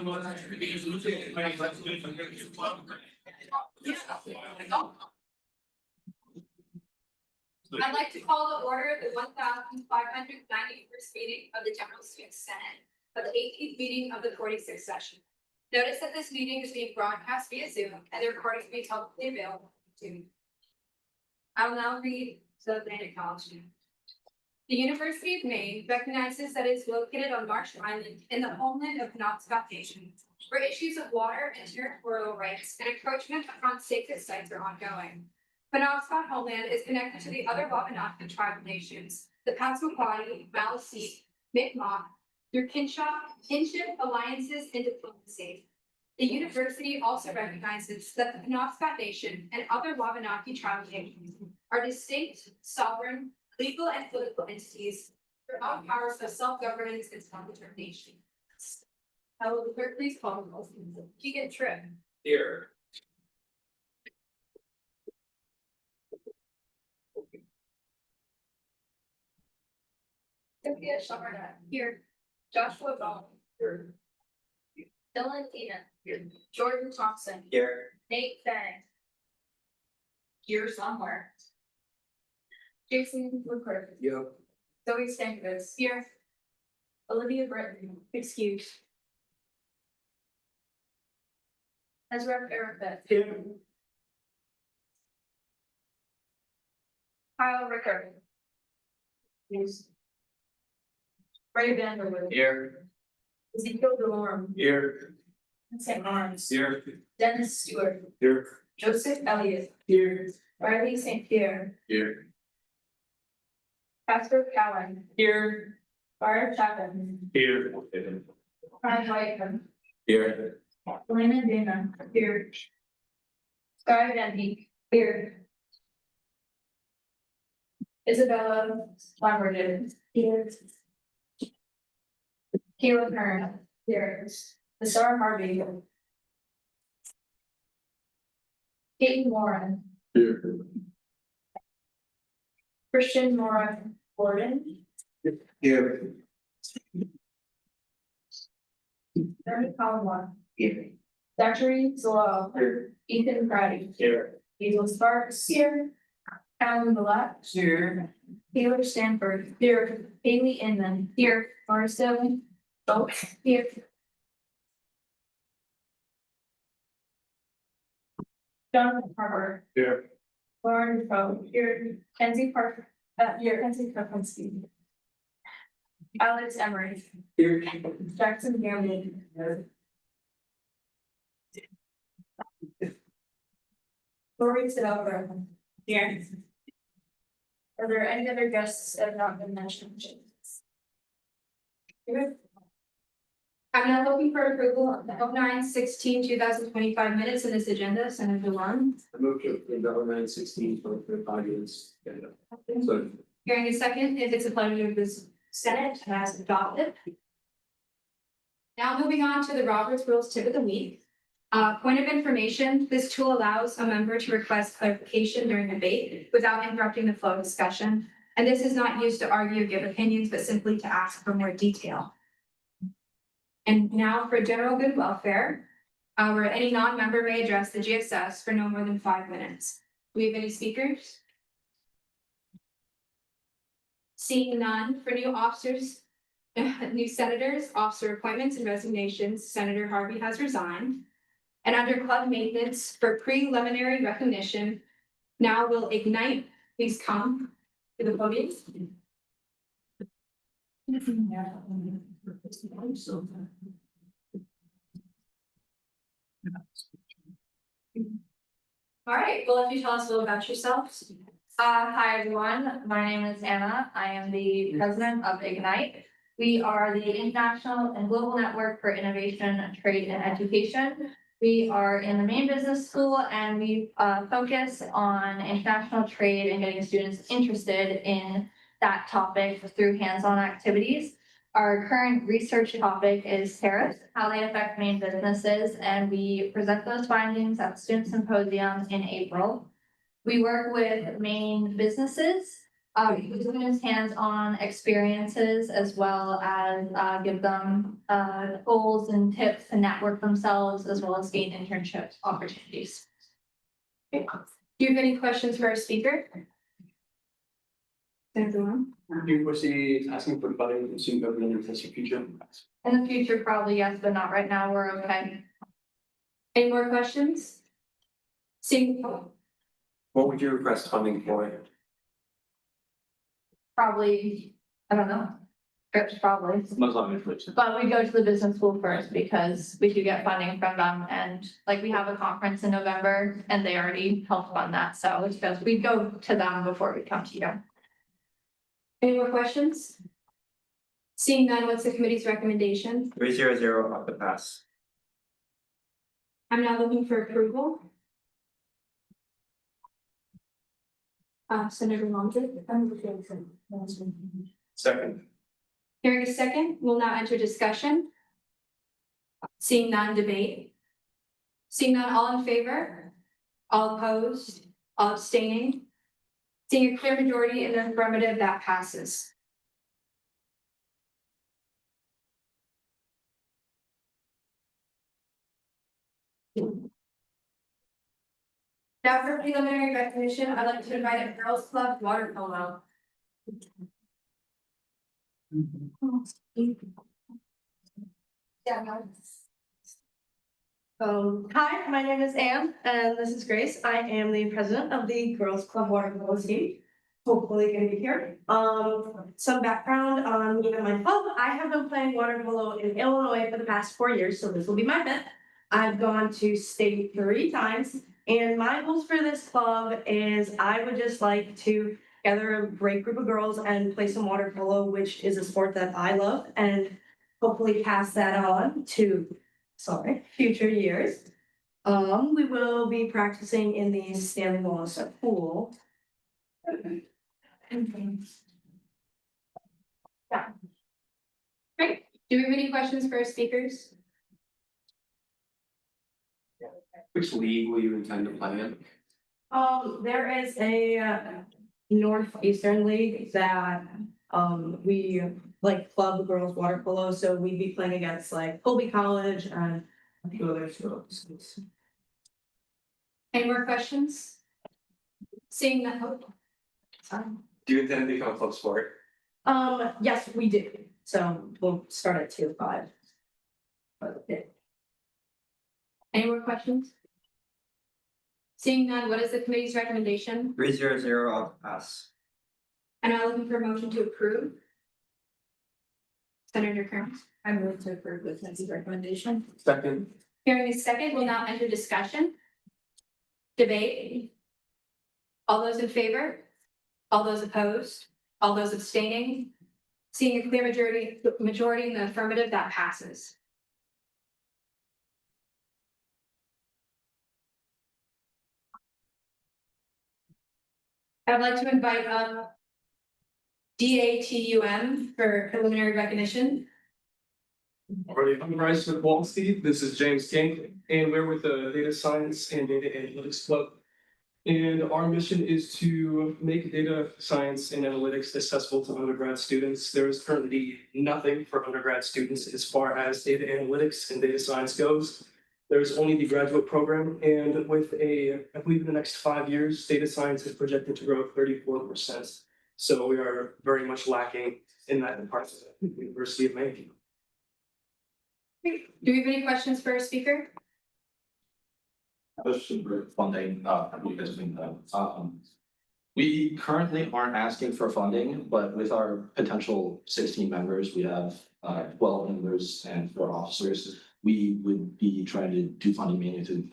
I'd like to call to order the 1591st meeting of the General Student Senate of the 18th meeting of the 46th session. Notice that this meeting is being broadcast via Zoom and the recording will be publicly available on YouTube. I will now read the acknowledgement. The University of Maine recognizes that it is located on Marsh Island in the homeland of Penobscot Nation, where issues of water and territorial rights and encroachment upon sacred sites are ongoing. Penobscot homeland is connected to the other Wabanaki tribal nations, the Passamaquoddy, Maliseet, Mi'kmaq, through kinship, alliances, and diplomacy. The university also recognizes that the Penobscot Nation and other Wabanaki tribal nations are distinct, sovereign, legal and political entities without powers of self-governance and self-determination. How will the clerk please call the roll? Keegan Tripp. Here. Cynthia Sharda. Here. Joshua Ball. Here. Dylan Tina. Here. Jordan Thompson. Here. Nate Fang. Here somewhere. Jason Woodford. Yep. Zoe Stankovitz. Here. Olivia Britton. Excuse. Ezra Erica. Here. Kyle Rickard. Yes. Ray Vanderwood. Here. Ezekiel Delorme. Here. St. Lawrence. Here. Dennis Stewart. Here. Joseph Elliott. Here. Riley St. Pierre. Here. Casper Cowan. Here. Barb Chapman. Here. Brian Whiteman. Here. Elena Dana. Here. Sky Van Beek. Here. Isabella Lamberton. Here. Caleb Hearn. Here. Sarah Harvey. Peyton Warren. Here. Christian Moran Gordon. Here. Jeremy Collinwood. Here. Zachary Zalal. Here. Ethan Brady. Here. Hazel Sparks. Here. Alan Ballat. Here. Taylor Stanford. Here. Haley Inman. Here. Marcel. Oh, here. Jonathan Harper. Here. Lauren Poe. Here. Kenzie Parker. Here. Kenzie Kropinski. Alex Emery. Here. Jackson Gamble. Lori Sedova. Here. Are there any other guests that have not been mentioned? Here. I'm now looking for approval of the 09/16/2025 minutes in this agenda, Senator Lund. I move to approve the 09/16/2025 minutes. So. Hearing a second, if it's a pleasure of this Senate as adopted. Now moving on to the Roberts Rules Tip of the Week. Point of information, this tool allows a member to request clarification during debate without interrupting the flow of discussion. And this is not used to argue or give opinions, but simply to ask for more detail. And now for general good welfare, where any non-member may address the GSS for no more than 5 minutes. Do we have any speakers? Seeing none, for new officers, new senators, officer appointments and resignations, Senator Harvey has resigned. And under club maintenance for preliminary recognition, now will Ignite please come to the podium. All right, well, if you tell us a little about yourselves. Hi, everyone. My name is Anna. I am the president of Ignite. We are the International and Global Network for Innovation, Trade, and Education. We are in the Maine Business School and we focus on international trade and getting students interested in that topic through hands-on activities. Our current research topic is tariffs, how they affect Maine businesses, and we present those findings at the Student Symposium in April. We work with Maine businesses students hands-on experiences as well as, give them, goals and tips to network themselves as well as gain internship opportunities. Do you have any questions for our speaker? Everyone? Do you foresee asking for funding in student government in the future? In the future, probably yes, but not right now. We're okay. Any more questions? Seeing, What would you request funding for? Probably, I don't know. Trips probably. Muslim inflation. But we go to the business school first because we do get funding from them and like we have a conference in November and they already helped fund that. So it's just, we go to them before we come to you. any more questions? Seeing none, what's the committee's recommendation? 300 off the pass. I'm now looking for approval. Senator Lonzo. Second. Hearing a second, we'll now enter discussion. Seeing none, debate. Seeing none, all in favor? All opposed? All abstaining? Seeing a clear majority in the affirmative, that passes. Now for preliminary recognition, I'd like to invite a girls club water polo. Hi, my name is Anne, and this is Grace. I am the president of the Girls Club Water Polo team. Hopefully gonna be here. Some background on me and my club. I have been playing water polo in Illinois for the past 4 years, so this will be my fifth. I've gone to state 3 times, and my goals for this club is I would just like to gather a great group of girls and play some water polo, which is a sport that I love, and hopefully pass that on to future years. We will be practicing in the Stanley Wallace pool. Great. Do we have any questions for our speakers? Which league will you intend to play in? There is a Northeastern League that we like club girls water polo, so we'd be playing against like Colby College and a few other schools. Any more questions? Seeing that, sorry. Do you intend to become a club sport? Yes, we do. So we'll start at 2-5. Any more questions? Seeing none, what is the committee's recommendation? 300 off the pass. And I'm looking for a motion to approve. Senator Kearns. I move to approve the committee's recommendation. Second. Hearing a second, we'll now enter discussion. Debate. All those in favor? All those opposed? All those abstaining? Seeing a clear majority in the affirmative, that passes. I'd like to invite up DATUM for preliminary recognition. Alrighty, I'm Bryce with Wall Street. This is James King, and we're with the Data Science and Data Analytics Club. And our mission is to make data science and analytics accessible to undergrad students. There is currently nothing for undergrad students as far as data analytics and data science goes. There's only the graduate program, and with I believe in the next 5 years, data science is projected to grow 34%. So we are very much lacking in that department at the University of Maine. Do we have any questions for our speaker? Question for funding, we currently aren't asking for funding, but with our potential 16 members, we have 12 members and 4 officers. We would be trying to do funding mainly to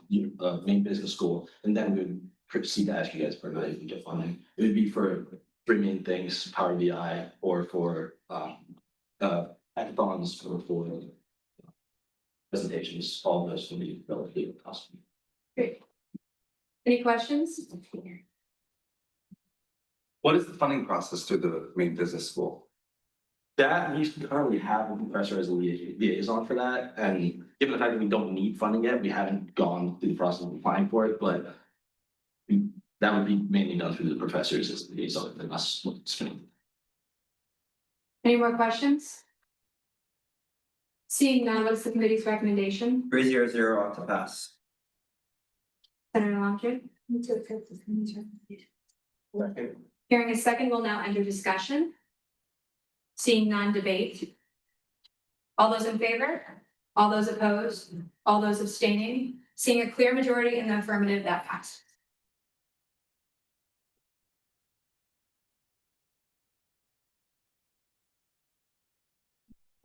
Maine Business School, and then we would proceed to ask you guys for if we get funding. It would be for 3 main things: Power BI, or for hackathons, or for presentations. All of those would be relatively costly. Great. Any questions? What is the funding process through the Maine Business School? That we currently have a professor as a liaison for that, and given the fact that we don't need funding yet, we haven't gone through the process of applying for it, but we that would be mainly done through the professors as the liaison and us spending. Any more questions? Seeing none, what is the committee's recommendation? 300 ought to pass. Senator Longstreth? Hearing a second, we'll now enter discussion. Seeing none, debate. All those in favor? All those opposed? All those abstaining? Seeing a clear majority in the affirmative, that passes.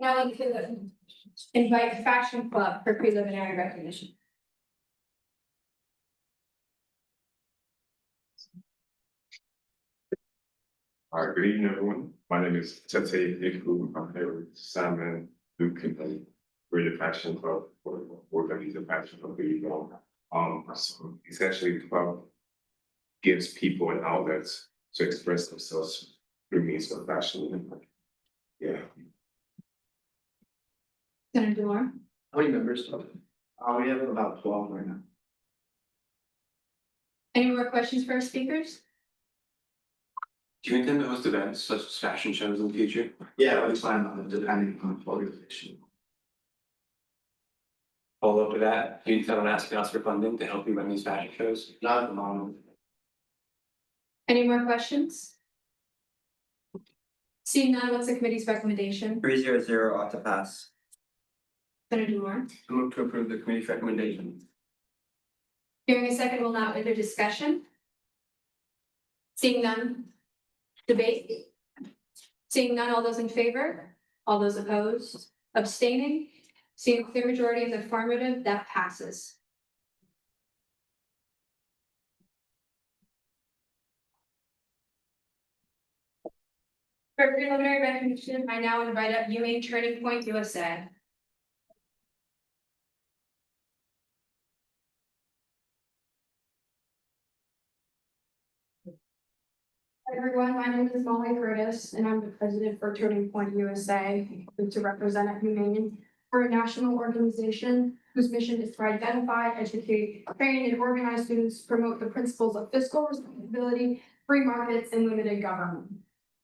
Now I'd like to invite Fashion Club for preliminary recognition. All right, good evening, everyone. My name is Tete Iku. I'm here with Simon Luke and we're the Fashion Club for the Fashion Club. So essentially the club gives people an outlet to express themselves through means of fashion. Yeah. Senator Delore? How many members? We have about 12 right now. Any more questions for our speakers? Do you intend to host events such as fashion shows in the future? Yeah, we plan on it depending on organization. Follow up to that, do you intend on asking us for funding to help you run these fashion shows? Not at the moment. Any more questions? Seeing none, what's the committee's recommendation? 300 ought to pass. Senator Delore? I move to approve the committee's recommendation. Hearing a second, we'll now enter discussion. Seeing none, debate. Seeing none, all those in favor? All those opposed? Abstaining? Seeing a clear majority in the affirmative, that passes. For preliminary recognition, I now invite up UMaine Turning Point USA. Hi, everyone, my name is Molly Curtis, and I'm the president for Turning Point USA, to represent at UMaine. We're a national organization whose mission is to identify, educate, train, and organize students to promote the principles of fiscal responsibility, free markets, and limited government.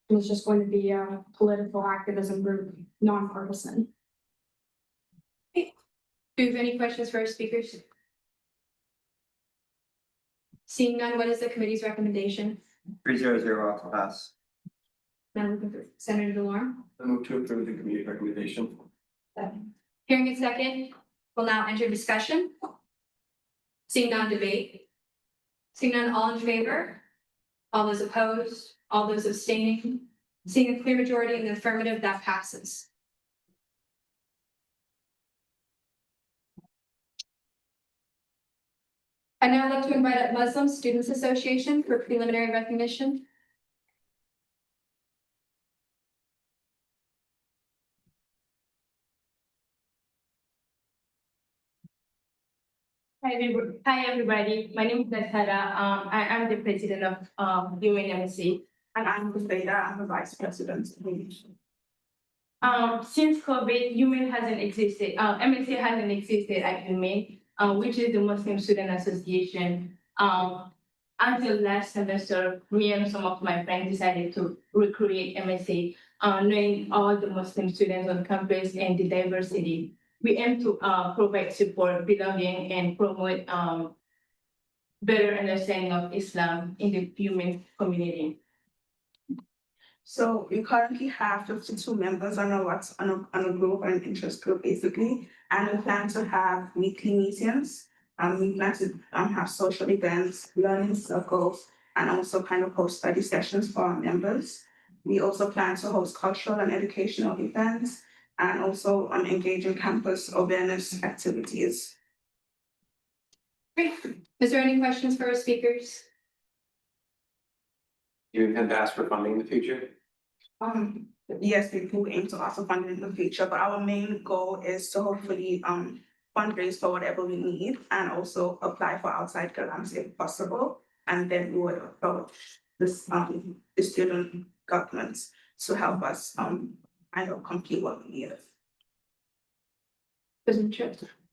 And it's just going to be a political activism group, nonpartisan. Okay. Do you have any questions for our speakers? Seeing none, what is the committee's recommendation? 300 ought to pass. Now looking for Senator Delore. I move to approve the committee's recommendation. Hearing a second, we'll now enter discussion. Seeing none, debate. Seeing none, all in favor? All those opposed? All those abstaining? Seeing a clear majority in the affirmative, that passes. I'd now like to invite up Muslim Students Association for preliminary recognition. Hi, everybody. My name is Nasara. I am the president of UMSG. And I'm Bethesda, I'm the vice president. Since COVID, UMaine hasn't existed. MSC hasn't existed at UMaine, which is the Muslim Student Association. Until last semester, me and some of my friends decided to recreate MSC, knowing all the Muslim students on campus and the diversity. We aim to provide support, belonging, and promote better understanding of Islam in the UMaine community. So we currently have 52 members on a group, an interest group basically, and we plan to have weekly meetings. We plan to have social events, learning circles, and also kind of host study sessions for our members. We also plan to host cultural and educational events and also engage in campus awareness activities. Great. Is there any questions for our speakers? Do you intend to ask for funding in the future? Yes, we do aim to also fund it in the future, but our main goal is to hopefully fundraise for whatever we need and also apply for outside grants if possible. And then we would approach this the student governments to help us complete what we need.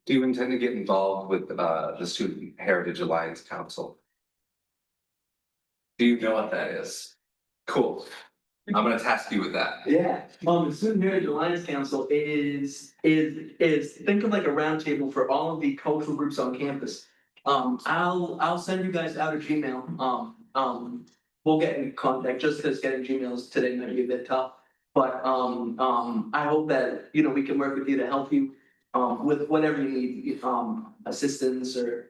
Do you intend to get involved with the Student Heritage Alliance Council? Do you know what that is? Cool. I'm gonna task you with that. Yeah, the Student Heritage Alliance Council is think of like a roundtable for all of the cultural groups on campus. I'll send you guys out a Gmail, we'll get in contact, just because getting Gmails today might be a bit tough. But, I hope that, you know, we can work with you to help you, with whatever you need, assistance or,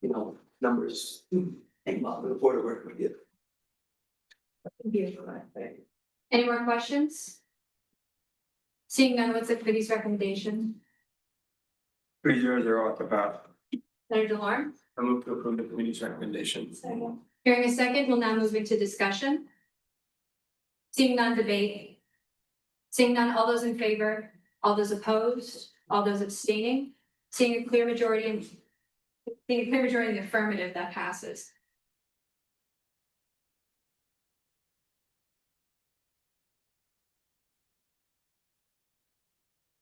you know, numbers. And I look forward to working with you. Any more questions? Seeing none, what's the committee's recommendation? 3-0 to pass. Senator Delorme? I move to approve the committee's recommendation. Hearing a second, we'll now move into discussion. Seeing none, debate. Seeing none, all those in favor, all those opposed, all those abstaining, seeing a clear majority in the affirmative, that passes.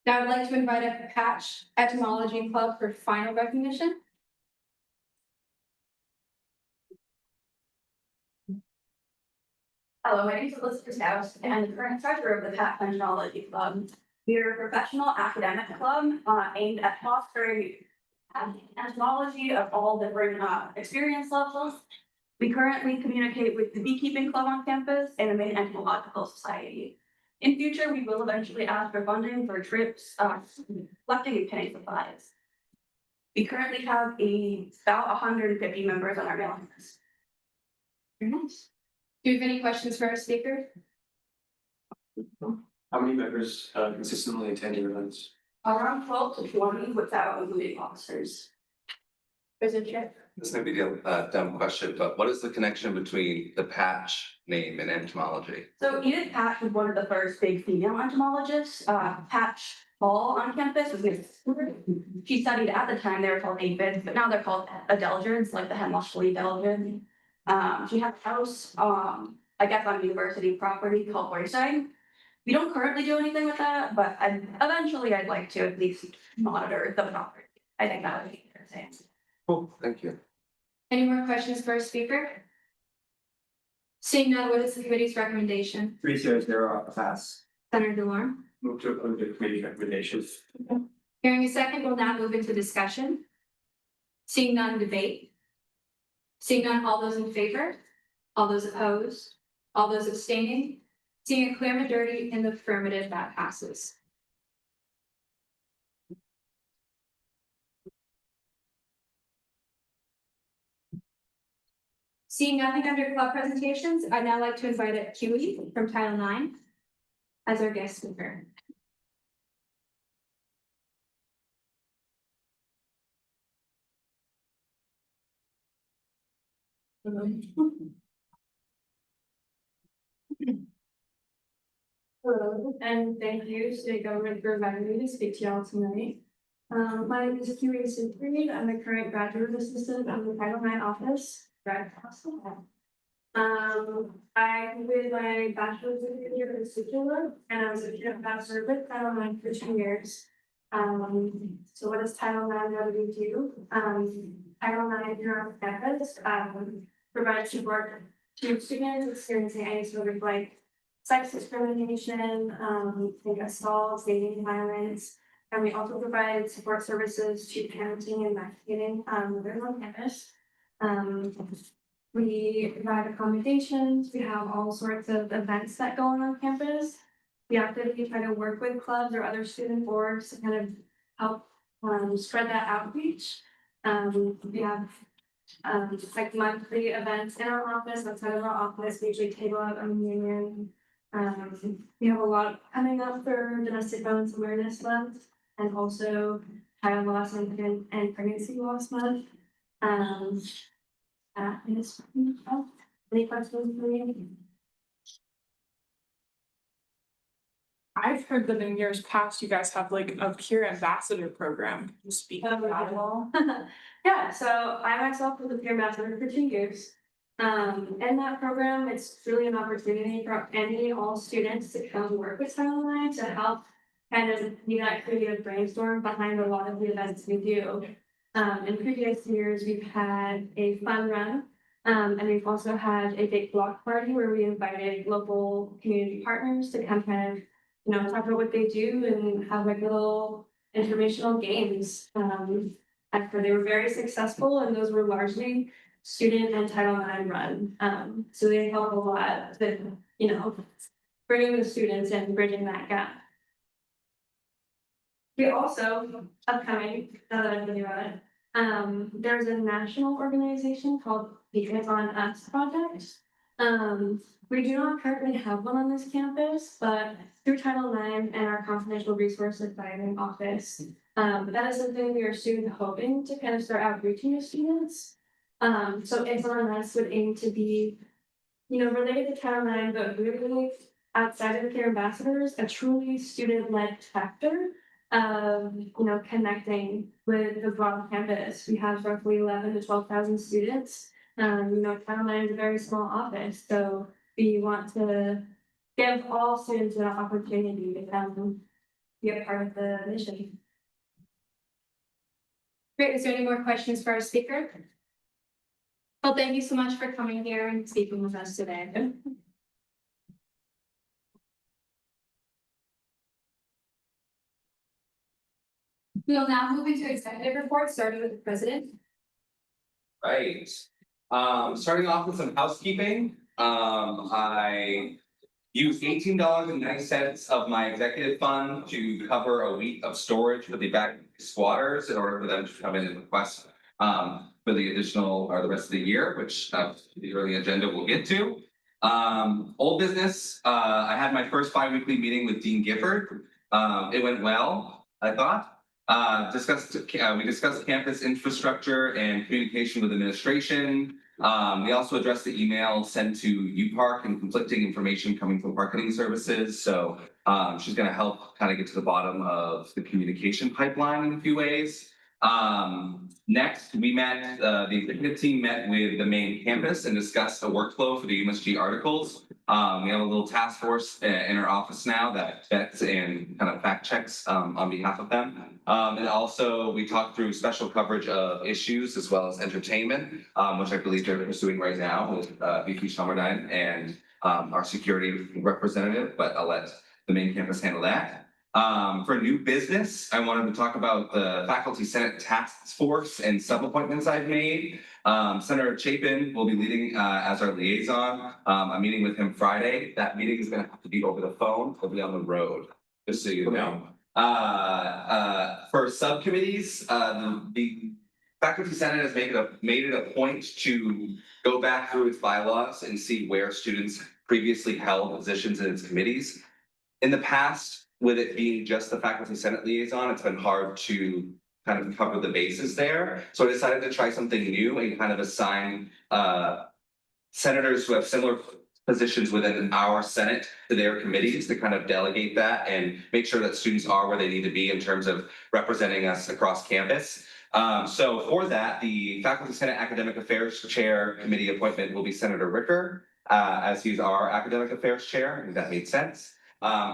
Now I'd like to invite a Patch Etymology Club for final recognition. Hello, my name is Elizabeth House, and I'm the current treasurer of the Pat Etymology Club. We are a professional academic club aimed at fostering etymology of all different experience levels. We currently communicate with the Beekeeping Club on campus and the Maine Entomological Society. In future, we will eventually ask for funding for trips, collecting and pinning supplies. We currently have about 150 members on our mailing list. Very nice. Do you have any questions for our speaker? How many members consistently attend your events? Around 12 to 20 without including officers. President Chair. This may be a dumb question, but what is the connection between the Patch name and entomology? So Edith Patch was one of the first big female entomologists. Patch Hall on campus was named. She studied at the time, they were called aphids, but now they're called adelgids, like the Hemlock-Flea adelgid. She had a house, I guess on university property called Wayside. We don't currently do anything with that, but eventually I'd like to at least monitor the property. I think that would be interesting. Cool, thank you. Any more questions for our speaker? Seeing none, what is the committee's recommendation? 3-0 to pass. Senator Delorme? Move to approve the committee's recommendation. Hearing a second, we'll now move into discussion. Seeing none, debate. Seeing none, all those in favor, all those opposed, all those abstaining, seeing a clear majority in the affirmative, that passes. Seeing nothing under club presentations, I'd now like to invite a Huey from Title IX as our guest speaker. Hello, and thank you, State Government, for inviting me to speak to y'all tonight. My name is Huey Siegfried. I'm the current graduate assistant of the Title IX office. I completed my bachelor's degree here in Situla, and I was a student ambassador with Title IX for 2 years. So what does Title IX really do? Title IX here on campus provides support to students experiencing any sort of like sex discrimination, assault, dating violence, and we also provide support services to parenting and breastfeeding living on campus. We provide accommodations, we have all sorts of events that go on campus. We actively try to work with clubs or other student boards to kind of help spread that outreach. We have like monthly events in our office, outside of our office, we usually table out a reunion. We have a lot coming up for Domestic Violence Awareness Month and also Child Loss and Pregnancy Loss Month. Any questions for me? I've heard that in years past, you guys have like a peer ambassador program. Can you speak about it at all? Yeah, so I myself was a peer ambassador for 2 years. In that program, it's really an opportunity for any all students to come work with Title IX to help kind of be that creative brainstorm behind a lot of the events we do. In previous years, we've had a fun run And we've also had a big block party where we invited local community partners to come kind of, talk about what they do and have like little informational games. After they were very successful and those were largely student and Title IX run. So they help a lot with, bringing the students and bridging that gap. We also, upcoming, now that I'm thinking about it, there's a national organization called the Hands on Us Project. We do not currently have one on this campus, but through Title IX and our confidential resource advising office, that is something we are soon hoping to kind of start outreaching to students. So Hands on Us would aim to be, related to Title IX, but really outside of the peer ambassadors, a truly student-led chapter of, connecting with the broad campus. We have roughly 11 to 12,000 students. Title IX is a very small office, so we want to give all students an opportunity to come be a part of the mission. Great, is there any more questions for our speaker? Well, thank you so much for coming here and speaking with us today. We will now move into executive report, starting with the president. Right. Starting off with some housekeeping, I used $18.90 of my executive fund to cover a week of storage for the back squatters in order for them to come in and request for the additional or the rest of the year, which the early agenda we'll get to. Old business, I had my first bi-weekly meeting with Dean Gifford. It went well, I thought. We discussed campus infrastructure and communication with administration. We also addressed the email sent to UPark and conflicting information coming from marketing services. So she's going to help kind of get to the bottom of the communication pipeline in a few ways. Next, we met, the executive team met with the Maine campus and discussed a workflow for the UMSG articles. We have a little task force in our office now that vets and kind of fact checks on behalf of them. And also we talked through special coverage of issues as well as entertainment, which I believe they're pursuing right now with VP Shelmerdine and our security representative, but I'll let the Maine campus handle that. For new business, I wanted to talk about the Faculty Senate Task Force and sub-appointments I've made. Senator Chapin will be leading as our liaison. I'm meeting with him Friday. That meeting is going to have to be over the phone. He'll be on the road, just so you know. For subcommittees, the Faculty Senate has made it a point to go back through its bylaws and see where students previously held positions in its committees. In the past, with it being just the Faculty Senate liaison, it's been hard to kind of cover the bases there. So I decided to try something new and kind of assign senators who have similar positions within our Senate to their committees to kind of delegate that and make sure that students are where they need to be in terms of representing us across campus. So for that, the Faculty Senate Academic Affairs Chair Committee appointment will be Senator Ricker, as he's our Academic Affairs Chair, if that made sense.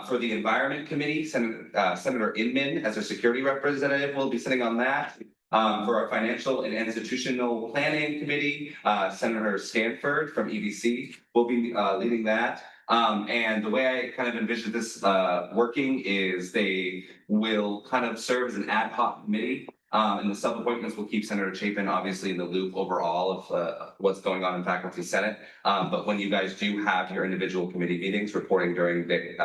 For the Environment Committee, Senator Inman as a security representative will be sitting on that. For our Financial and Institutional Planning Committee, Senator Stanford from EDC will be leading that. And the way I kind of envision this working is they will kind of serve as an ad hoc committee. And the sub-appointments will keep Senator Chapin obviously in the loop overall of what's going on in Faculty Senate. But when you guys do have your individual committee meetings, reporting during the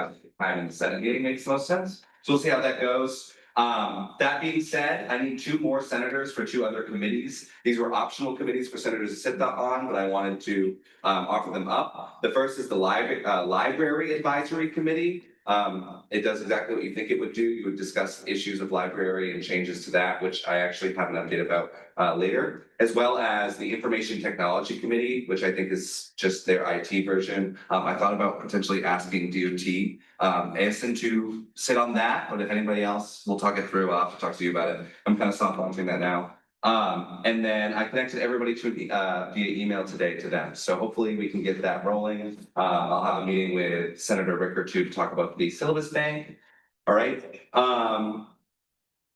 time in the Senate meeting makes the most sense. So we'll see how that goes. That being said, I need 2 more senators for 2 other committees. These were optional committees for senators to sit on, but I wanted to offer them up. The first is the Library Advisory Committee. It does exactly what you think it would do. You would discuss issues of library and changes to that, which I actually have an update about later, as well as the Information Technology Committee, which I think is just their IT version. I thought about potentially asking DOT ASIN to sit on that, but if anybody else, we'll talk it through. I'll have to talk to you about it. I'm kind of soft launching that now. And then I connected everybody to via email today to them. So hopefully we can get that rolling. I'll have a meeting with Senator Ricker too to talk about the syllabus bank. All right.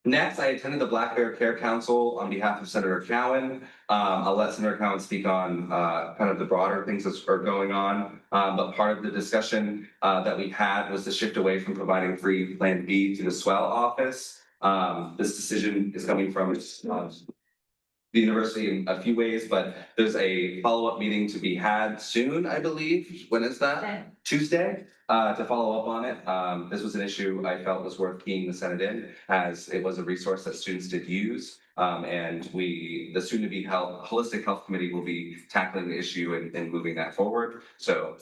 Next, I attended the Black Bear Care Council on behalf of Senator Cowan. I'll let Senator Cowan speak on kind of the broader things that are going on. But part of the discussion that we had was to shift away from providing free Plan B to the Swell office. This decision is coming from the university in a few ways, but there's a follow-up meeting to be had soon, I believe. When is that? Tuesday, to follow up on it. This was an issue I felt was worth keying the Senate in, as it was a resource that students did use. And the soon-to-be Holistic Health Committee will be tackling the issue and moving that forward. So,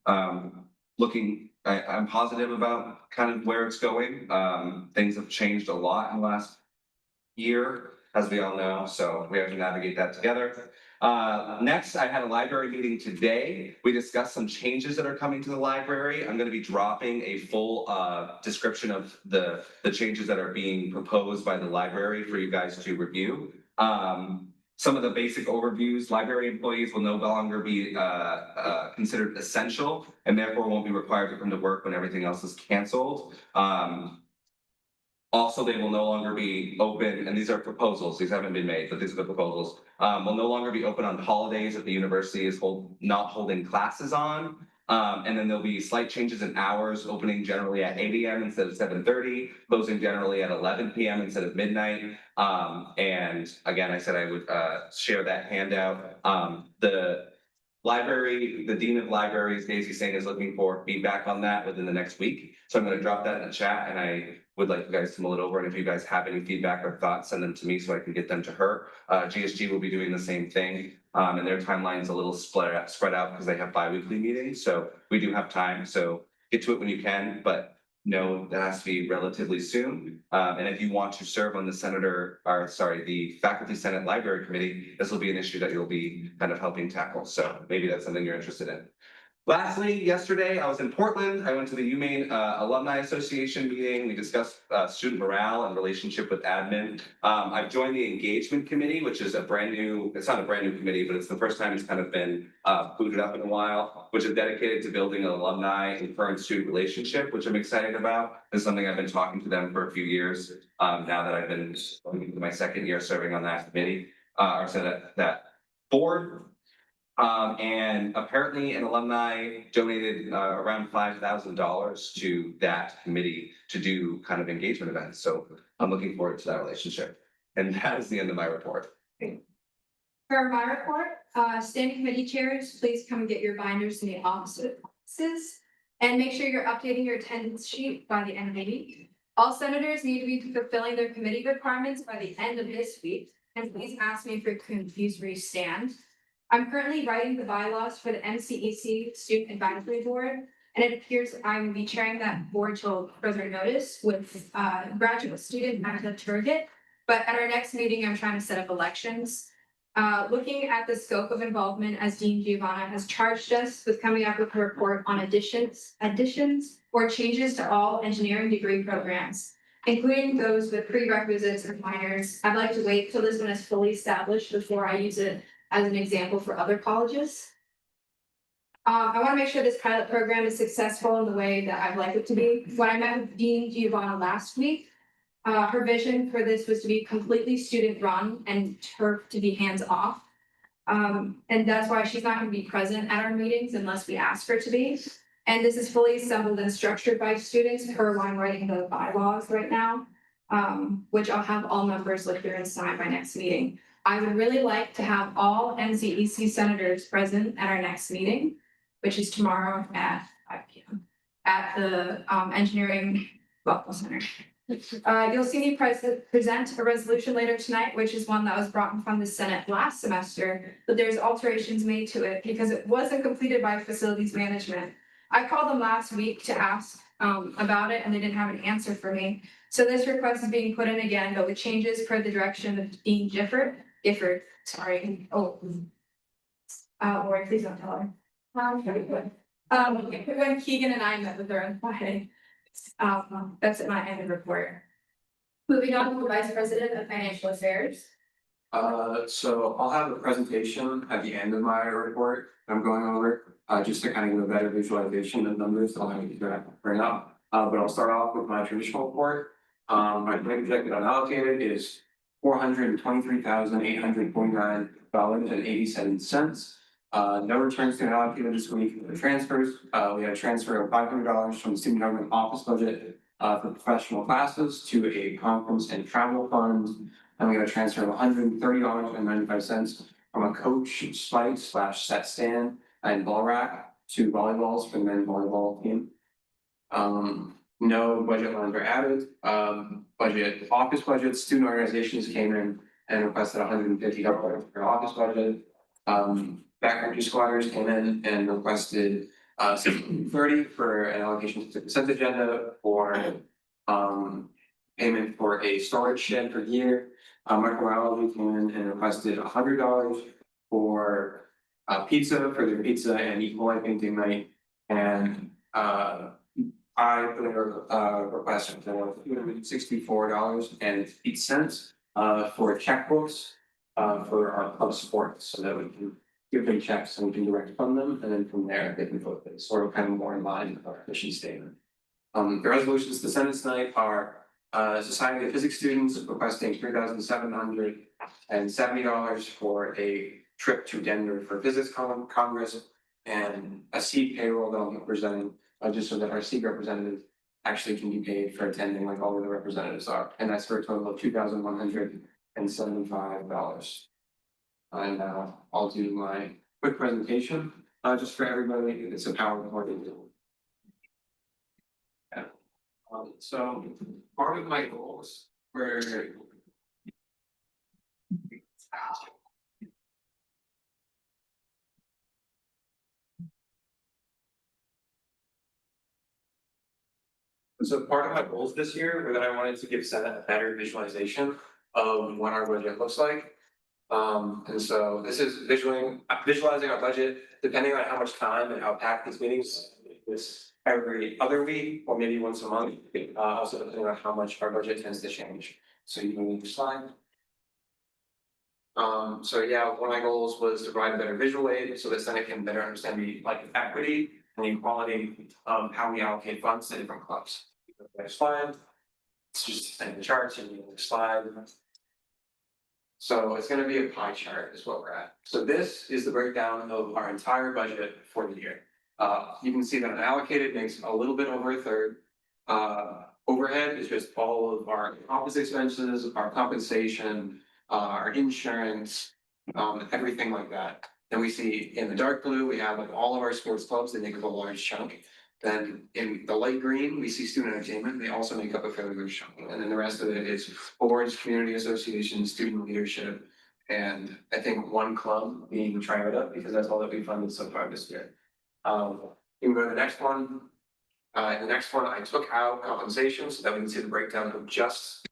I'm positive about kind of where it's going. Things have changed a lot in the last year, as we all know, so we have to navigate that together. Next, I had a library meeting today. We discussed some changes that are coming to the library. I'm gonna be dropping a full description of the changes that are being proposed by the library for you guys to review. Some of the basic overviews: library employees will no longer be considered essential and therefore won't be required to come to work when everything else is canceled. Also, they will no longer be open, and these are proposals, these haven't been made, but these are the proposals. Will no longer be open on holidays that the university is not holding classes on. And then there'll be slight changes in hours, opening generally at 8 AM instead of 7:30, closing generally at 11 PM instead of midnight. And again, I said I would share that handout. The Dean of Libraries, Daisy Singh, is looking for feedback on that within the next week. So I'm gonna drop that in the chat, and I would like you guys to mull it over, and if you guys have any feedback or thoughts, send them to me so I can get them to her. GSG will be doing the same thing, and their timeline's a little spread out because they have bi-weekly meetings, so we do have time, so get to it when you can, but no, that has to be relatively soon. And if you want to serve on the Faculty Senate Library Committee, this will be an issue that you'll be kind of helping tackle, so maybe that's something you're interested in. Lastly, yesterday I was in Portland. I went to the UMaine Alumni Association meeting. We discussed student morale and relationship with admin. I've joined the engagement committee, which is it's not a brand new committee, but it's the first time it's kind of been booted up in a while, which is dedicated to building an alumni and current student relationship, which I'm excited about. This is something I've been talking to them for a few years, now that I've been going into my second year serving on that committee, or that board. And apparently an alumni donated around $5,000 to that committee to do kind of engagement events. So I'm looking forward to that relationship. And that is the end of my report. For my report, standing committee chairs, please come get your binders in the offices. And make sure you're updating your attendance sheet by the end of the week. All senators need to be fulfilling their committee requirements by the end of this week. And please ask me if you're confused where you stand. I'm currently writing the bylaws for the MCEC Student Advisory Board, and it appears I will be chairing that board till further notice with graduate student at the target. But at our next meeting, I'm trying to set up elections. Looking at the scope of involvement, as Dean Giovanna has charged us with coming up with a report on additions or changes to all engineering degree programs, including those with prerequisites or minors. I'd like to wait till this one is fully established before I use it as an example for other colleges. I want to make sure this pilot program is successful in the way that I'd like it to be. When I met with Dean Giovanna last week, her vision for this was to be completely student run and her to be hands off. And that's why she's not going to be present at our meetings unless we ask her to be. And this is fully assembled and structured by students per line writing the bylaws right now, which I'll have all members look through and sign by next meeting. I would really like to have all MCEC senators present at our next meeting, which is tomorrow at 5 PM at the Engineering Welcome Center. You'll see me present a resolution later tonight, which is one that was brought in from the Senate last semester, but there's alterations made to it because it wasn't completed by facilities management. I called them last week to ask about it, and they didn't have an answer for me. So this request is being put in again, but with changes per the direction of Dean Gifford, sorry. Oh, Lori, please don't tell her. When Keegan and I met with her on Friday, that's at my end of report. Moving on to the Vice President of Financial Affairs. So I'll have a presentation at the end of my report I'm going over, just to kind of give a better visualization of numbers. I'll have to bring up, but I'll start off with my traditional report. My projected unallocated is $423,849.87. No returns to allocated this week for transfers. We had a transfer of $500 from the student government office budget for professional classes to a conference and travel fund. And we got a transfer of $130.95 from a coach spike / set stand and ball rack to volleyballs for the men's volleyball team. No budget lines were added. Office budget, student organizations came in and requested $150 for office budget. Backcountry squatters came in and requested $630 for an allocation to the consent agenda for payment for a storage shed per year. Microbiology came in and requested $100 for pizza for their pizza and E. coli painting night. And I put in a request for $264.08 for checkbooks for our club sports, so that we can give them checks and we can direct fund them, and then from there they can vote. It's sort of kind of more in line with our mission statement. The resolutions to the Senate tonight are Society of Physics students requesting $3,770 for a trip to Denver for Physics Congress, and a seat payroll that I'll be presenting, just so that our seat representative actually can be paid for attending like all of the representatives are, and that's for a total of $2,175. And I'll do my quick presentation, just for everybody. It's a PowerPoint. Yeah. So part of my goals were part of my goals this year were that I wanted to give Senate a better visualization of what our budget looks like. And so this is visualizing our budget, depending on how much time and how packed these meetings, this every other week or maybe once a month, also depending on how much our budget tends to change. So you can move the slide. So yeah, one of my goals was to provide a better visual aid so that Senate can better understand the equity and the equality of how we allocate funds to different clubs. Next slide. It's just the same charts and the next slide. So it's going to be a pie chart is what we're at. So this is the breakdown of our entire budget for the year. You can see that unallocated makes a little bit over a third. Overhead is just all of our office expenses, our compensation, our insurance, everything like that. Then we see in the dark blue, we have like all of our sports clubs, they make up a large chunk. Then in the light green, we see student entertainment, they also make up a fairly large chunk. And then the rest of it is boards, community associations, student leadership, and I think one club being Triota, because that's all that we funded so far this year. You can go to the next one. In the next one, I took out compensation so that we can see the breakdown of just,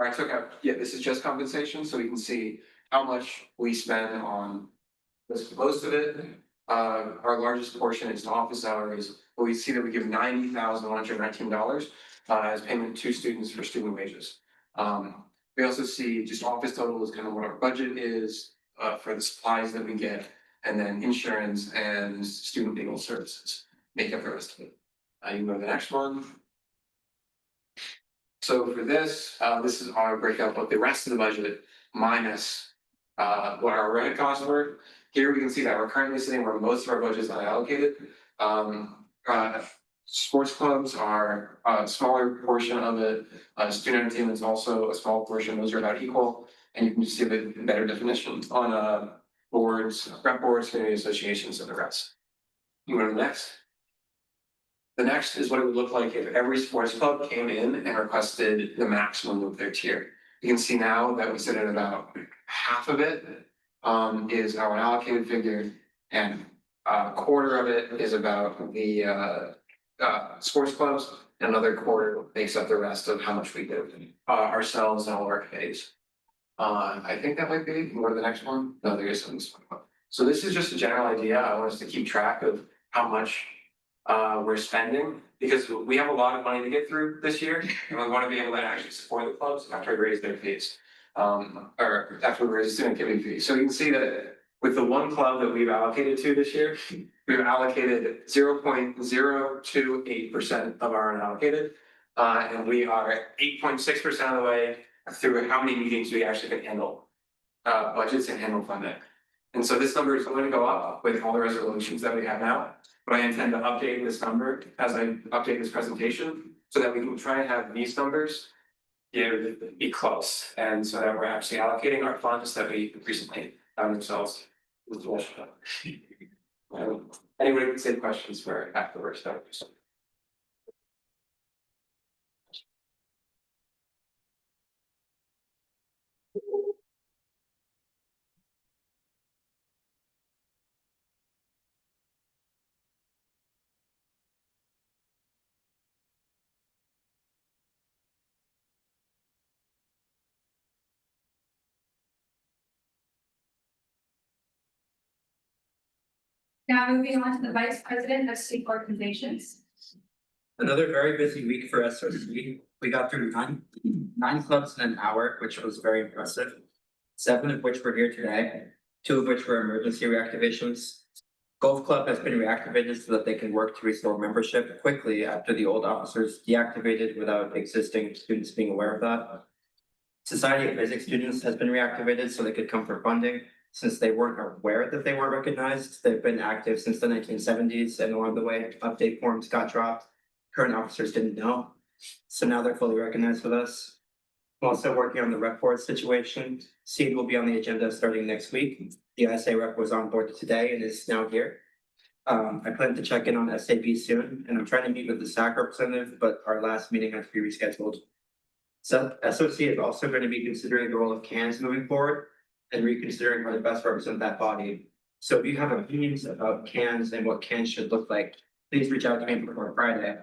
or I took out, yeah, this is just compensation, so we can see how much we spend on most of it. Our largest portion is office salaries, but we see that we give $90,119 as payment to students for student wages. We also see just office total is kind of what our budget is for the supplies that we get, and then insurance and student legal services make up the rest of it. You can go to the next one. So for this, this is our breakup of the rest of the budget minus what our rent costs were. Here we can see that we're currently sitting where most of our budget is unallocated. Sports clubs are a smaller portion of it. Student entertainment is also a small portion. Those are about equal. And you can just see the better definition on boards, rep boards, community associations, and the rest. You go to the next. The next is what it would look like if every sports club came in and requested the maximum of their tier. You can see now that we sit at about half of it is our allocated figure, and a quarter of it is about the sports clubs, and another quarter makes up the rest of how much we give ourselves and all of our committees. I think that might be, you can go to the next one. No, there isn't. So this is just a general idea. I want us to keep track of how much we're spending, because we have a lot of money to get through this year, and we want to be able to actually support the clubs after we raise their fees. Or after we raise the student activity fees. So you can see that with the one club that we've allocated to this year, we've allocated 0.028% of our unallocated. And we are 8.6% of the way through how many meetings we actually can handle budgets and handle funding. And so this number is going to go up with all the resolutions that we have now, but I intend to update this number as I update this presentation so that we can try and have these numbers be close, and so that we're actually allocating our funds that we recently found themselves with. Anybody can say questions for afterwards, that would be something. Now moving on to the Vice President of Student Organizations. Another very busy week for SRC. We got through nine clubs in an hour, which was very impressive. 7 of which were here today, 2 of which were emergency reactivations. Golf Club has been reactivated so that they can work to restore membership quickly after the old officers deactivated without existing students being aware of that. Society of Physics students has been reactivated so they could come for funding. Since they weren't aware that they weren't recognized, they've been active since the 1970s, and along the way, update forms got dropped. Current officers didn't know, so now they're fully recognized with us. I'm also working on the rep board situation. SEED will be on the agenda starting next week. The SA rep was on board today and is now here. I plan to check in on SAB soon, and I'm trying to meet with the SAC representative, but our last meeting had to be rescheduled. So SOC is also going to be considering the role of CANS moving forward and reconsidering how to best represent that body. So if you have opinions about CANS and what CANS should look like, please reach out to me before Friday.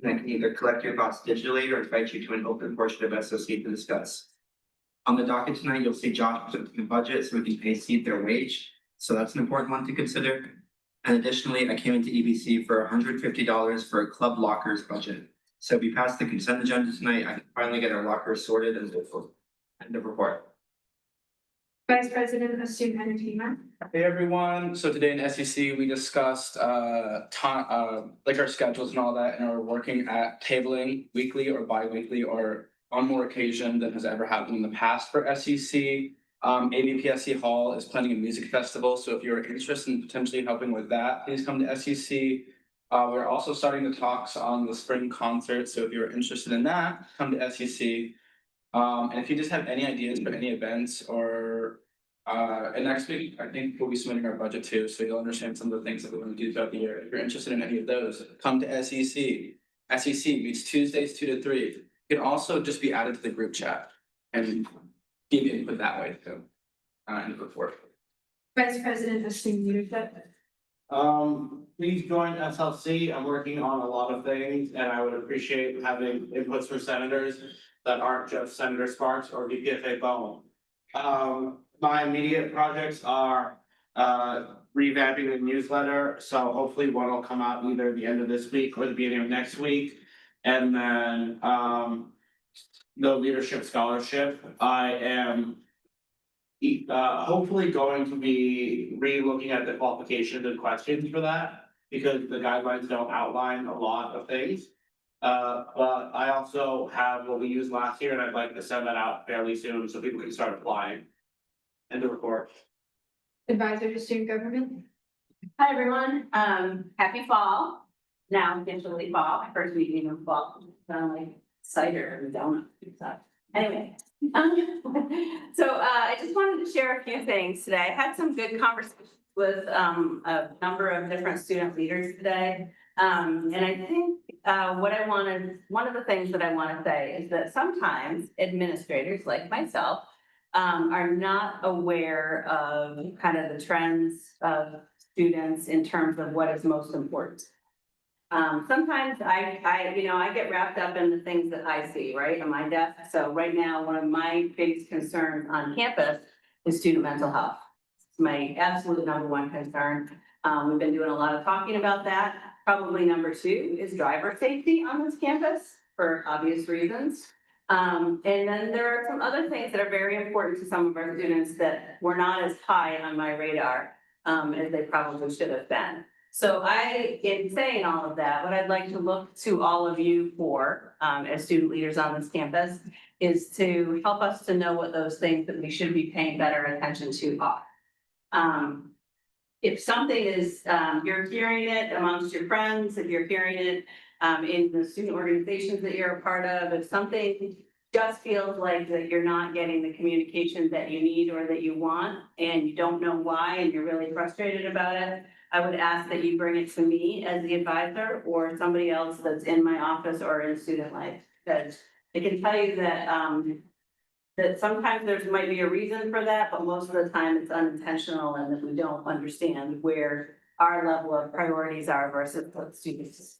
And I can either collect your thoughts digitally or invite you to an open portion of SOC to discuss. On the docket tonight, you'll see Josh presenting the budget so we can pay SEED their wage. So that's an important one to consider. And additionally, I came into EBC for $150 for a club lockers budget. So if we pass the consent agenda tonight, I can finally get our lockers sorted and end of report. Vice President of Student Entertainment. Hey everyone, so today in SEC, we discussed time, like our schedules and all that, and are working at tabling weekly or bi-weekly or on more occasion than has ever happened in the past for SEC. ABPSC Hall is planning a music festival, so if you're interested in potentially helping with that, please come to SEC. We're also starting the talks on the spring concert, so if you're interested in that, come to SEC. And if you just have any ideas for any events or and next week, I think we'll be submitting our budget too, so you'll understand some of the things that we're going to do throughout the year. If you're interested in any of those, come to SEC. SEC meets Tuesdays 2 to 3. You can also just be added to the group chat and give input that way too. And look forward. Vice President of Student Leadership. Please join SLC. I'm working on a lot of things and I would appreciate having inputs from senators that aren't just Senator Sparks or VPFA Bowen. My immediate projects are revamping the newsletter, so hopefully one will come out either the end of this week or the beginning of next week. And then the leadership scholarship, I am hopefully going to be re-looking at the qualifications and questions for that, because the guidelines don't outline a lot of things. But I also have what we used last year and I'd like to send that out fairly soon so people can start applying. End of report. Advisor to Student Government. Hi, everyone. Happy fall. Now officially fall, my first meeting of fall, like cider and donut and stuff. Anyway, so I just wanted to share a few things today. I had some good conversations with a number of different student leaders today. And I think one of the things that I want to say is that sometimes administrators like myself are not aware of kind of the trends of students in terms of what is most important. Sometimes I get wrapped up in the things that I see, right, on my desk. So right now, one of my biggest concerns on campus is student mental health. It's my absolute #1 concern. We've been doing a lot of talking about that. Probably #2 is driver safety on this campus for obvious reasons. And then there are some other things that are very important to some of our students that were not as high on my radar as they probably should have been. So in saying all of that, what I'd like to look to all of you for, as student leaders on this campus, is to help us to know what those things that we should be paying better attention to are. If something is, you're hearing it amongst your friends, if you're hearing it in the student organizations that you're a part of, if something just feels like that you're not getting the communication that you need or that you want, and you don't know why, and you're really frustrated about it, I would ask that you bring it to me as the advisor or somebody else that's in my office or in student life. Because I can tell you that sometimes might be a reason for that, but most of the time it's unintentional and that we don't understand where our level of priorities are versus the students.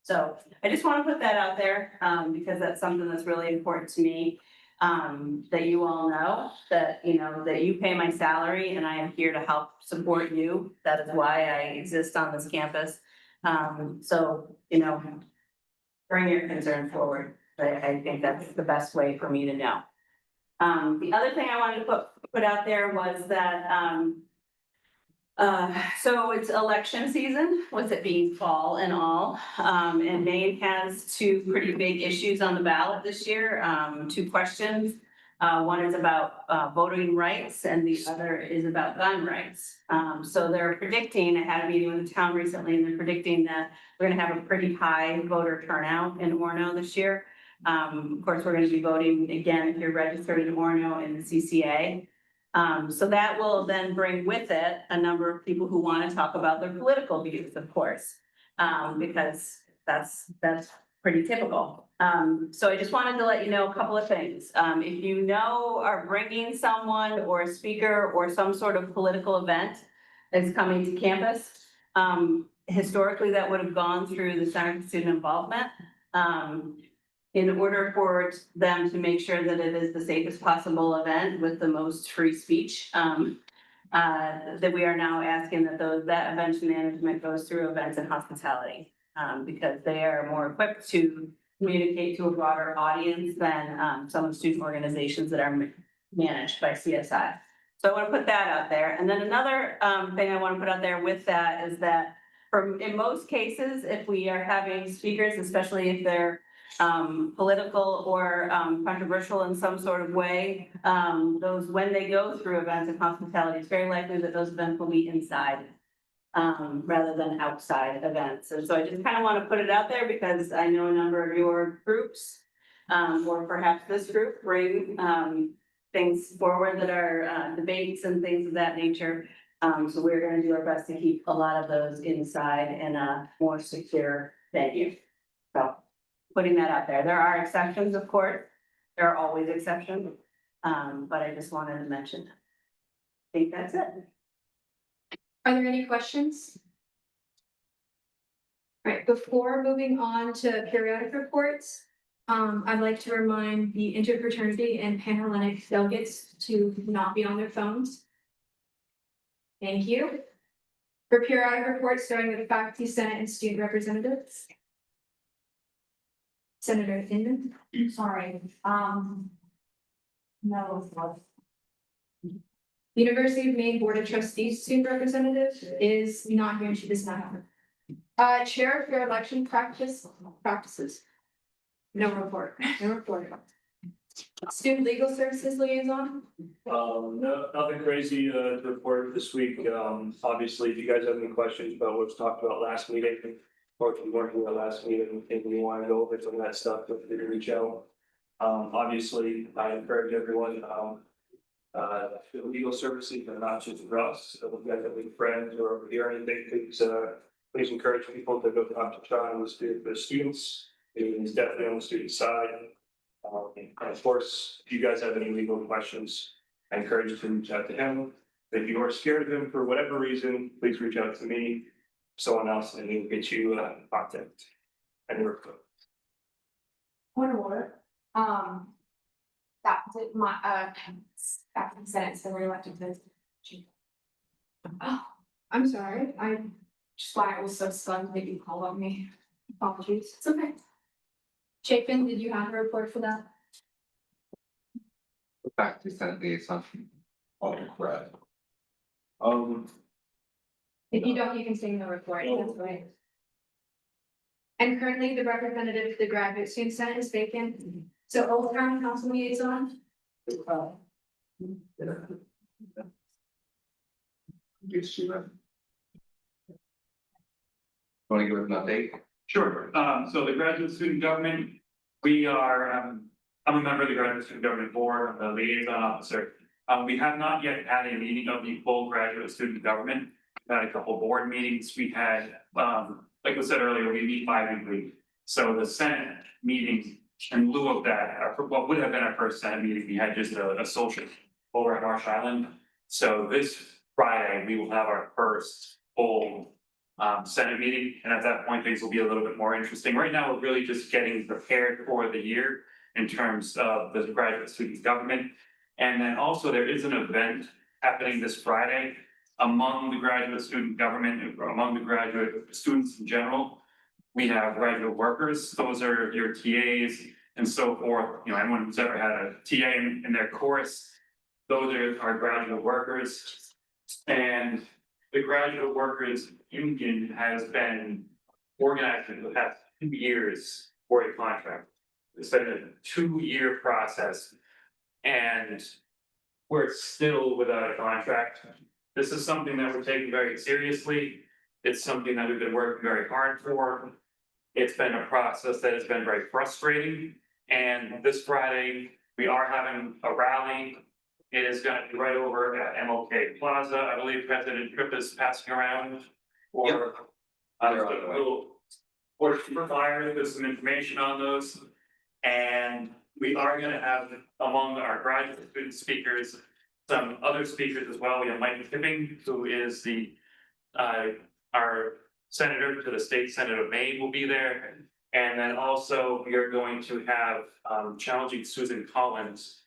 So I just want to put that out there, because that's something that's really important to me. That you all know that, that you pay my salary and I am here to help support you. That is why I exist on this campus. So, bring your concern forward. I think that's the best way for me to know. The other thing I wanted to put out there was that, so it's election season, with it being fall and all. And Maine has two pretty big issues on the ballot this year, two questions. One is about voting rights and the other is about gun rights. So they're predicting, I had a meeting with the town recently, and they're predicting that we're gonna have a pretty high voter turnout in Orono this year. Of course, we're gonna be voting again if you're registered in Orono in the CCA. So that will then bring with it a number of people who want to talk about their political views, of course, because that's pretty typical. So I just wanted to let you know a couple of things. If you are bringing someone or a speaker or some sort of political event that's coming to campus, historically that would have gone through the Center for Student Involvement. In order for them to make sure that it is the safest possible event with the most free speech, that we are now asking that that event management goes through events and hospitality, because they are more equipped to communicate to a broader audience than some of the student organizations that are managed by CSI. So I want to put that out there. And then another thing I want to put out there with that is that in most cases, if we are having speakers, especially if they're political or controversial in some sort of way, when they go through events and hospitality, it's very likely that those events will be inside rather than outside events. And so I just kind of want to put it out there because I know a number of your groups, or perhaps this group, bring things forward that are debates and things of that nature. So we're going to do our best to keep a lot of those inside in a more secure venue. So putting that out there. There are exceptions, of course. There are always exceptions. But I just wanted to mention that. I think that's it. Are there any questions? All right, before moving on to periodic reports, I'd like to remind the interfraternity and Panhellenic delegates to not be on their phones. Thank you. For periodic reports, starting with the faculty, senate, and student representatives. Senator Inman. Sorry, no. University of Maine Board of Trustees student representative is not here, she does not have. Chair of your election practices. No report, no report. Student legal services liaison. No, nothing crazy to report this week. Obviously, if you guys have any questions about what's talked about last meeting, or if you weren't here last meeting and you want to go over some of that stuff, feel free to reach out. Obviously, I encourage everyone, legal services are not just for us. So if you guys have any friends or hear anything, please encourage people to go talk to John and the students. He's definitely on the student side. And of course, if you guys have any legal questions, I encourage you to reach out to him. If you are scared of him for whatever reason, please reach out to me, someone else, and we'll get you contact. And we're good. Point of order. That my back in the Senate, so we're elected to. Oh, I'm sorry. I just why I was so stunned that you called on me. Apologies. It's okay. Chapin, did you have a report for that? Back to Senate liaison. Oh, right. If you don't, you can stay in the recording, that's right. And currently the representative to the Graduate Student Senate is vacant. So Old Town Council liaison. Want to give us an update? Sure, so the graduate student government, we are, I'm a member of the graduate student government board, I'm the liaison officer. We have not yet had a meeting of the full graduate student government. We've had a couple board meetings, we had, like I said earlier, we meet bi-weekly. So the Senate meeting, in lieu of that, what would have been our first Senate meeting, we had just a social over at Marsh Island. So this Friday, we will have our first full Senate meeting, and at that point, things will be a little bit more interesting. Right now, we're really just getting prepared for the year in terms of the graduate student government. And then also there is an event happening this Friday among the graduate student government, or among the graduate students in general. We have graduate workers, those are your TAs and so forth, you know, anyone who's ever had a TA in their course. Those are our graduate workers. And the graduate workers union has been organized in the past 2 years for a contract. It's been a 2-year process. And we're still without a contract. This is something that we're taking very seriously. It's something that we've been working very hard for. It's been a process that has been very frustrating. And this Friday, we are having a rally. It is going to be right over at MLK Plaza. I believe President Tripp is passing around. Or super flyers with some information on those. And we are going to have among our graduate student speakers, some other speakers as well. We have Mike Tipping, who is the our senator to the state Senate of Maine will be there. And then also we are going to have challenging Susan Collins,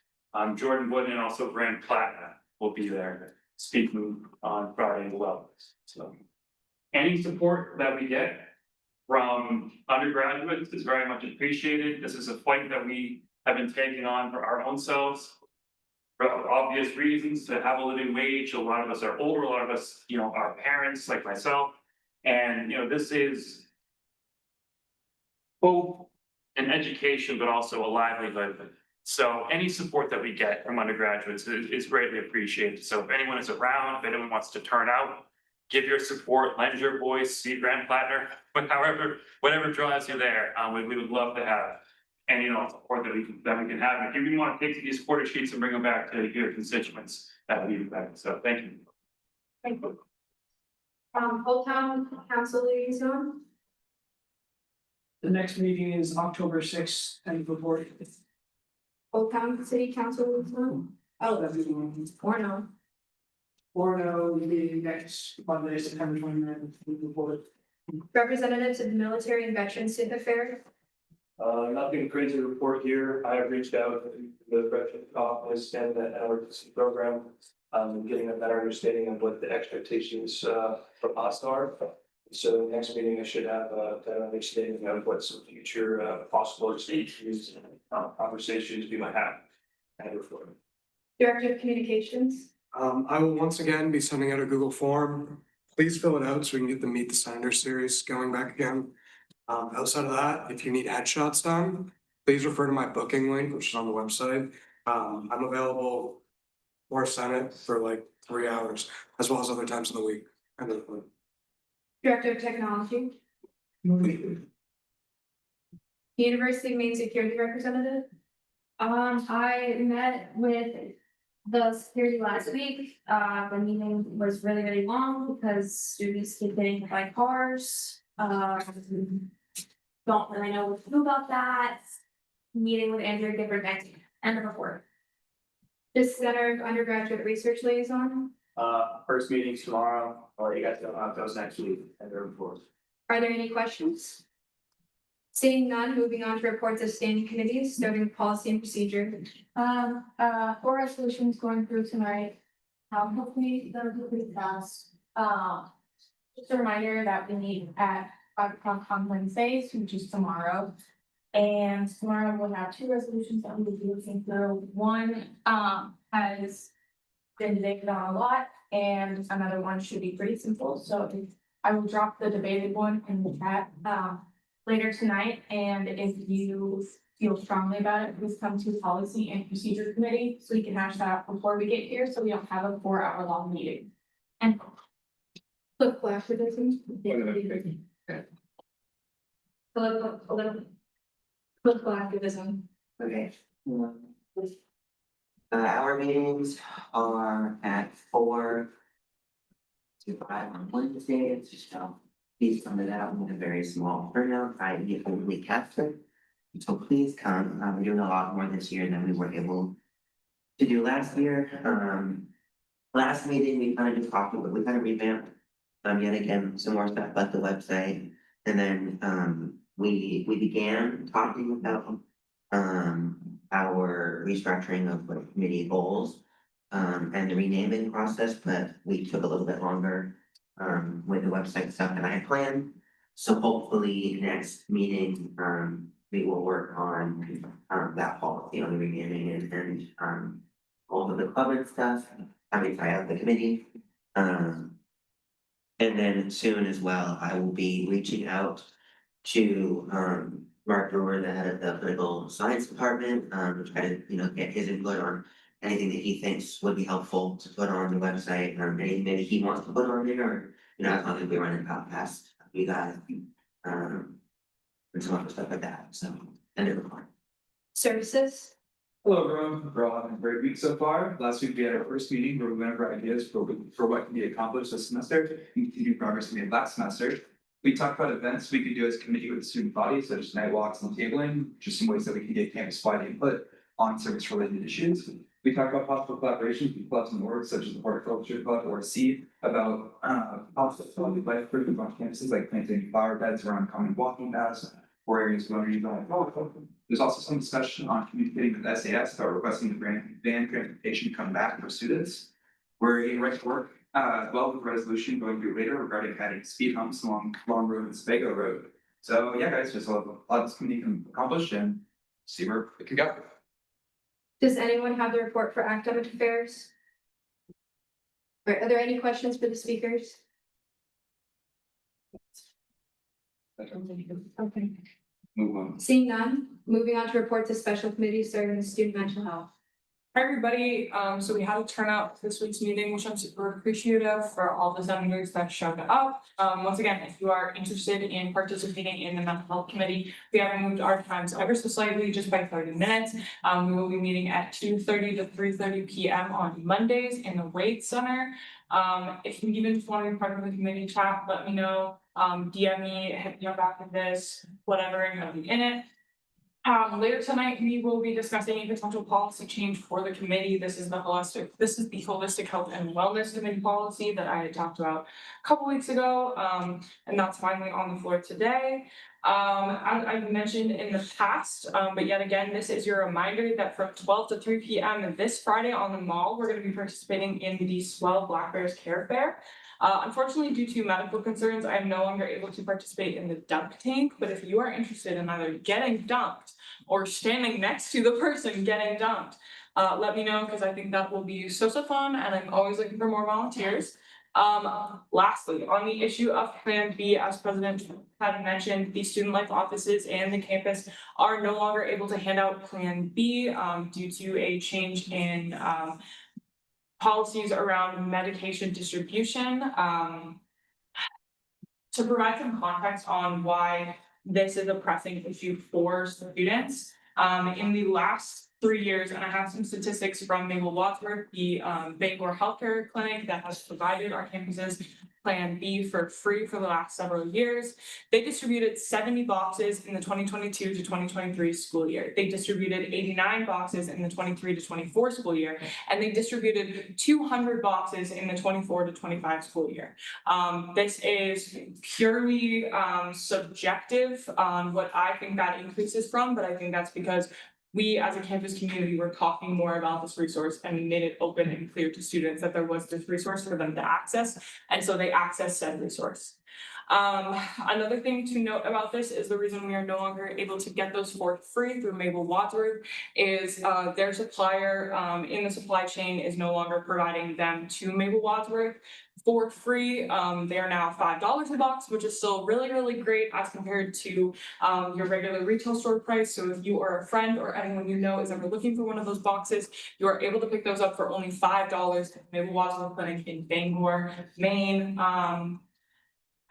Jordan Wood, and also Grant Plattner will be there speaking on Friday as well. So any support that we get from undergraduates is very much appreciated. This is a fight that we have been taking on for our own selves. For obvious reasons, to have a living wage. A lot of us are older, a lot of us, you know, are parents like myself. And, you know, this is both an education, but also a livelihood. So any support that we get from undergraduates is greatly appreciated. So if anyone is around, if anyone wants to turn out, give your support, lend your voice, see Grant Plattner, but whatever draws you there, we would love to have any support that we can have. And if you even want to take these quarter sheets and bring them back to your constituents, that would be better. So thank you. Thank you. Old Town Council liaison. The next meeting is October 6th, and report. Old Town City Council liaison. Oh, that's the one. Or no. Or no, the next Monday, September 29th, report. Representatives of the Military and Veterans Student Affairs. Nothing crazy to report here. I have reached out to the Veterans Office and the emergency program. Getting a better understanding of what the expectations from us are. So next meeting, I should have a better understanding of what some future possible issues and conversations we might have. Director of Communications. I will once again be sending out a Google form. Please fill it out so we can get the Meet the Senator series going back again. Outside of that, if you need headshots done, please refer to my booking link, which is on the website. I'm available for Senate for like 3 hours, as well as other times of the week. Director of Technology. University of Maine Security Representative. I met with the security last week. The meeting was really, really long because students keep getting hit by cars. Don't really know what to do about that. Meeting with Andrew Gifford and the report. This Center of Undergraduate Research Liaison. First meeting's tomorrow, or you guys don't have those next week and the report. Are there any questions? Seeing none, moving on to reports of standing committees, starting with policy and procedure. 4 resolutions going through tonight. Hopefully they'll be pretty fast. Just a reminder that we meet at 5 o'clock on Wednesdays, which is tomorrow. And tomorrow we'll have 2 resolutions that we'll be looking through. One has been debated on a lot, and another one should be pretty simple, so I will drop the debated one in the chat, later tonight, and if you feel strongly about it, please come to policy and procedure committee, so we can hash that out before we get here, so we don't have a 4-hour long meeting. And political activism. Political activism. Okay. Our meetings are at 4 to 5 on Wednesdays, so please come to that with a very small turnout, i.e. a week after. So please come, we're doing a lot more this year than we were able to do last year. Last meeting, we kind of just talked about, we kind of revamped, yet again, some more stuff about the website. And then, we began talking about, our restructuring of like committee goals, and the renaming process, but we took a little bit longer, with the website stuff than I had planned. So hopefully next meeting, we will work on, that policy on the renaming and all of the club and stuff. I mean, I have the committee. And then soon as well, I will be reaching out to Mark Brewer, the head of the political science department, to try to, get his input on anything that he thinks would be helpful to put on the website, anything that he wants to put on there, or, as long as we run it past you guys. And some other stuff like that, so, end of the report. Services. Hello, everyone. We're all having a great week so far. Last week we had our first meeting where we went over ideas for what can be accomplished this semester and continue progress we made last semester. We talked about events we could do as a committee with the student body, such as night walks and tabling, just some ways that we can get campus-wide input on service-related issues. We talked about possible collaborations with clubs and orgs such as the Horticulture Club or SEED about possible quality of life for on campuses like planting flower beds around common walking paths or areas where you don't. There's also some discussion on communicating with SAS about requesting the van transportation come back for students. We're getting right to work as well with resolution going through later regarding adding speed humps along Long Road and Sebago Road. So yeah, guys, just a lot this committee can accomplish and see where it can go. Does anyone have the report for academic affairs? All right, are there any questions for the speakers? Okay. Move on. Seeing none, moving on to reports of special committees serving the student mental health. Hi, everybody. So we had a turnout for this week's meeting, which I'm super appreciative for all the senators that showed up. Once again, if you are interested in participating in the mental health committee, we have moved our times ever so slightly, just by 30 minutes. We will be meeting at 2:30 to 3:30 p.m. on Mondays in the Wade Center. If you even just want to be part of the committee chat, let me know. DM me, hit me up after this, whatever, and I'll be in it. Later tonight, we will be discussing a potential policy change for the committee. This is the holistic health and wellness committee policy that I had talked about a couple weeks ago. And that's finally on the floor today. As I've mentioned in the past, but yet again, this is your reminder that from 12 to 3 p.m. this Friday on the mall, we're going to be participating in the Swell Black Bears Care Fair. Unfortunately, due to medical concerns, I am no longer able to participate in the dunk tank, but if you are interested in either getting dunked or standing next to the person getting dunked, let me know, because I think that will be so fun, and I'm always looking for more volunteers. Lastly, on the issue of Plan B, as President had mentioned, the student life offices and the campus are no longer able to hand out Plan B due to a change in policies around medication distribution. To provide some context on why this is a pressing issue for students, in the last 3 years, and I have some statistics from Mabel Wadsworth, the Bangor Healthcare Clinic that has provided our campuses Plan B for free for the last several years. They distributed 70 boxes in the 2022 to 2023 school year. They distributed 89 boxes in the 23 to 24 school year, and they distributed 200 boxes in the 24 to 25 school year. This is purely subjective on what I think that increase is from, but I think that's because we as a campus community were talking more about this resource, and we made it open and clear to students that there was this resource for them to access, and so they access said resource. Another thing to note about this is the reason we are no longer able to get those for free through Mabel Wadsworth is their supplier in the supply chain is no longer providing them to Mabel Wadsworth for free. They are now $5 a box, which is still really, really great as compared to your regular retail store price. So if you are a friend or anyone you know is ever looking for one of those boxes, you are able to pick those up for only $5 at Mabel Wadsworth Clinic in Bangor, Maine.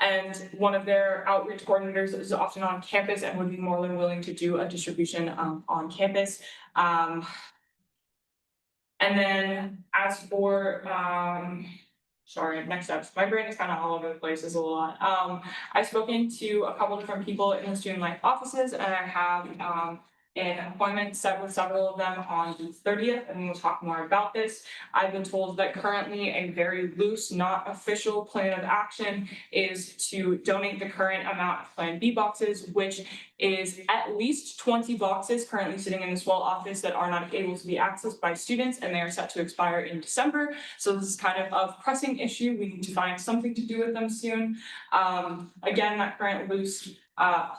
And one of their outreach coordinators is often on campus and would be more than willing to do a distribution on campus. And then as for sorry, next steps. My brain is kind of all over the place. It's a lot. I've spoken to a couple different people in the student life offices, and I have an appointment set with several of them on the 30th, and we'll talk more about this. I've been told that currently a very loose, not official plan of action is to donate the current amount of Plan B boxes, which is at least 20 boxes currently sitting in the Swell office that are not able to be accessed by students, and they are set to expire in December. So this is kind of a pressing issue. We need to find something to do with them soon. Again, that current loose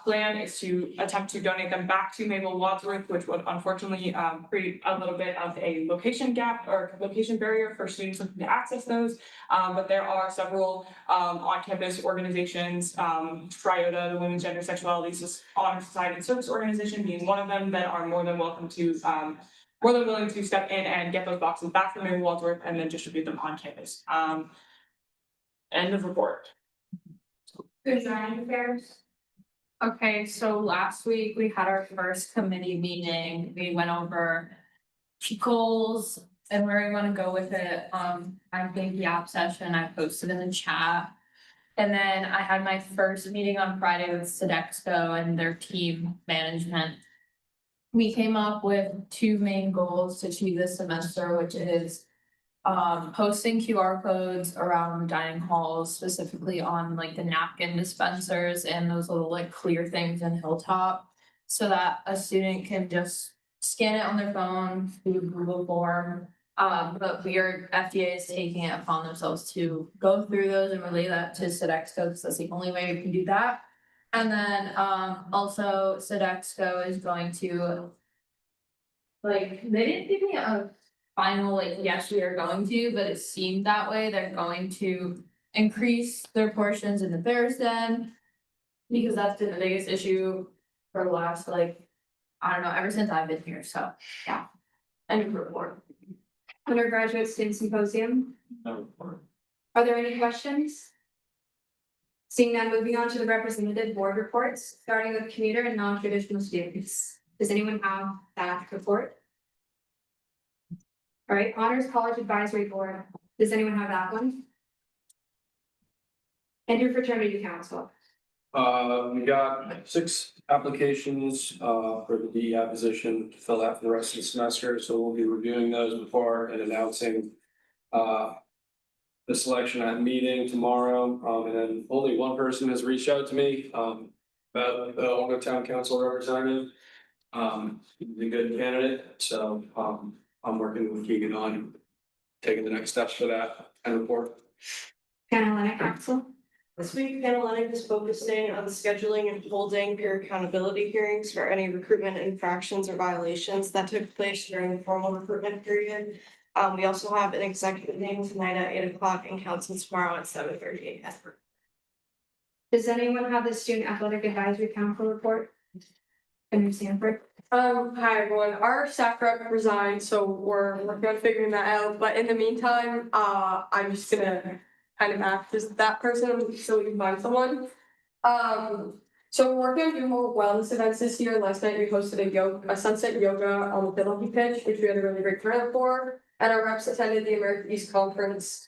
plan is to attempt to donate them back to Mabel Wadsworth, which would unfortunately create a little bit of a location gap or location barrier for students looking to access those. But there are several on-campus organizations, TRIOTA, the Women's Gender Sexuality Honor Society and Service Organization being one of them, that are more than welcome to more than willing to step in and get those boxes back from Mabel Wadsworth and then distribute them on campus. End of report. Good job, affairs. Okay, so last week we had our first committee meeting. We went over goals and where we want to go with it. I think the app session I posted in the chat. And then I had my first meeting on Friday with Sodexo and their team management. We came up with two main goals to achieve this semester, which is posting QR codes around dining halls, specifically on like the napkin dispensers and those little like clear things in Hilltop, so that a student can just scan it on their phone through Google form. But FDA is taking it upon themselves to go through those and relay that to Sodexo, because that's the only way we can do that. And then also Sodexo is going to, like, they didn't give me a final, like, yes, we are going to, but it seemed that way. They're going to increase their portions in the Bears Den, because that's been the biggest issue for the last, like, I don't know, ever since I've been here, so, yeah. End of report. Undergraduate Student Symposium. Are there any questions? Seeing none, moving on to the representative board reports, starting with commuter and non-traditional students. Does anyone have that report? All right, Honors College Advisory Board. Does anyone have that one? And your fraternity council. We got 6 applications for the DEI position to fill out for the rest of the semester, so we'll be reviewing those before and announcing the selection at meeting tomorrow. And then only one person has reached out to me about the Oakland Town Council representative. He's a good candidate, so I'm working with Keegan on taking the next steps for that and report. Panhellenic Council. This week, Panhellenic is focusing on scheduling and holding peer accountability hearings for any recruitment infractions or violations that took place during the formal recruitment period. We also have an executive meeting tonight at 8 o'clock and council tomorrow at 7:30 a.m. Does anyone have the Student Athletic Advisory Council report? And Sanford. Hi everyone, our staff rep resigned, so we're working on figuring that out, but in the meantime, I'm just gonna kind of act as that person so we can find someone. So we're working on doing more wellness events this year. Last night we hosted a sunset yoga on the Philippi pitch, which we had a really great turnout for. And our reps attended the American East Conference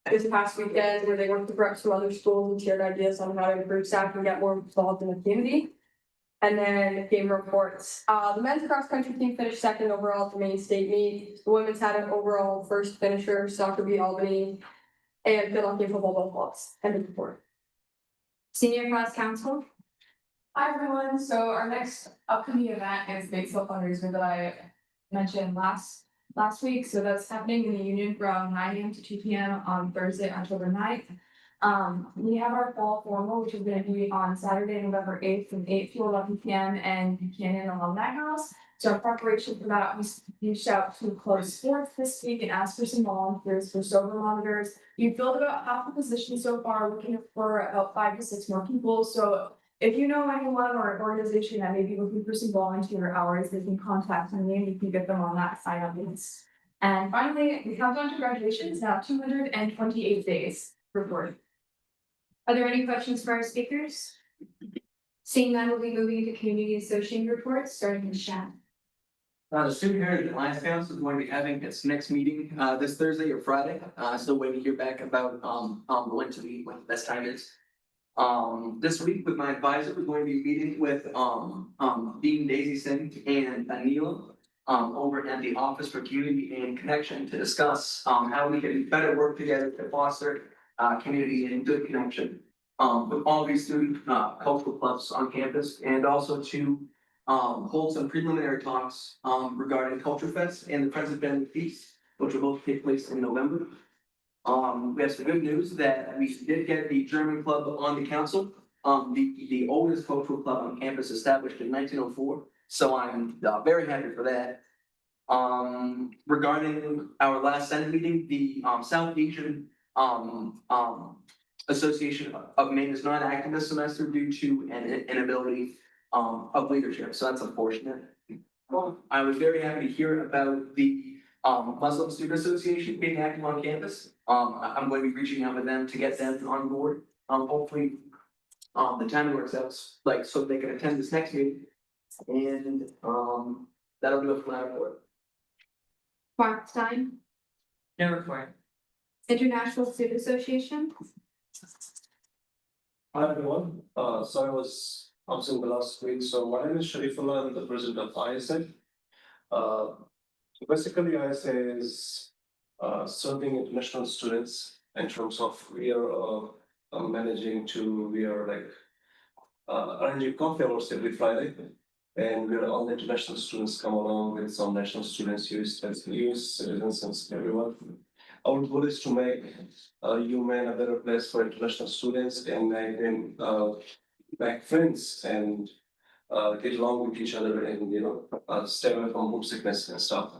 this past weekend, where they worked with reps from other schools and shared ideas on how to improve staff and get more involved in the community. And then game reports. The men's cross country team finished second overall at the Maine state meet. The women's had an overall first finisher, soccer beat Albany, and Philadelphia football both lost. End of report. Senior Class Council. Hi everyone, so our next upcoming event is the Big fundraiser that I mentioned last week. So that's happening in the Union from 9 a.m. to 2 p.m. on Thursday, October 9th. We have our fall formal, which is gonna be on Saturday, November 8th, from 8 to 11 p.m. in Buchanan Alumni House. So in preparation for that, we reached out to Close Sports this week and asked for some volunteers for sober monitors. We've filled about half the position so far, looking for about 5 to 6 more people. So if you know anyone or an organization that may be looking for some volunteer hours, they can contact me and we can get them on that sign up list. And finally, the countdown to graduation is now 228 days reported. Are there any questions for our speakers? Seeing none, we'll be moving into community association reports, starting with Shan. The Student Heritage Alliance Council is going to be having its next meeting this Thursday or Friday. Still waiting to hear back about when to meet, when the best time is. This week with my advisor, we're going to be meeting with Dean Daisy Singh and Anila over at the Office for Community and Connection to discuss how we can better work together to foster community and good connection with all these student cultural clubs on campus, and also to hold some preliminary talks regarding Culture Fest and the Present Family Feast, which will both take place in November. We have some good news that we did get the German club on the council, the oldest cultural club on campus, established in 1904. So I'm very happy for that. Regarding our last Senate meeting, the South Asian Association of Maine is not active this semester due to an inability of leadership, so that's unfortunate. I was very happy to hear about the Muslim Student Association being active on campus. I'm going to be reaching out with them to get them on board. Hopefully, the timing works out, like, so they can attend this next meeting. And that'll do it for my report. Mark Stein, No report. International Student Association. Hi everyone, so I was absent the last week, so my name is Sharifullah, I'm the president of ISA. Basically ISA is serving international students in terms of we are arranging coffee hours every Friday. And we're all the international students come along with some national students, US citizens and everyone. Our goal is to make UMaine a better place for international students and make them make friends and get along with each other and stay away from homesickness and stuff.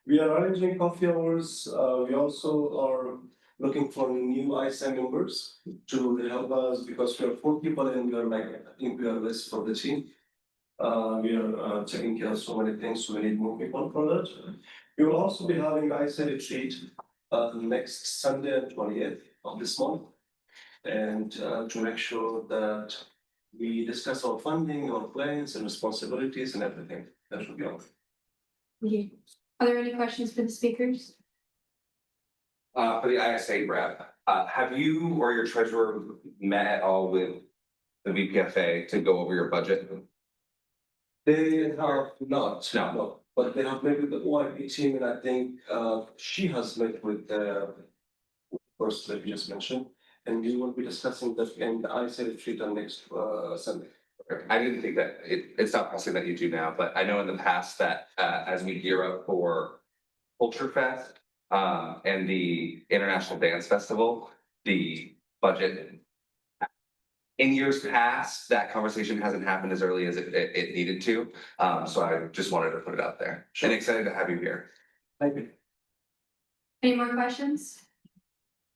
We are arranging coffee hours. We also are looking for new ISA members to help us because we are 4 people and I think we are less for the team. We are taking care of so many things, so we need more people for that. We will also be having ISA retreat next Sunday and 20th of this month. And to make sure that we discuss our funding, our plans and responsibilities and everything. That should be all. Okay. Are there any questions for the speakers? For the ISA rep, have you or your treasurer met at all with the VPFA to go over your budget? They have not, no, but they have met with the OIP team, and I think she has met with the person that you just mentioned, and we will be discussing that in the ISA retreat on next Sunday. Okay. I didn't think that it's not something that you do now, but I know in the past that as we gear up for Culture Fest and the International Dance Festival, the budget. In years past, that conversation hasn't happened as early as it needed to. So I just wanted to put it out there. And excited to have you here. Thank you. Any more questions?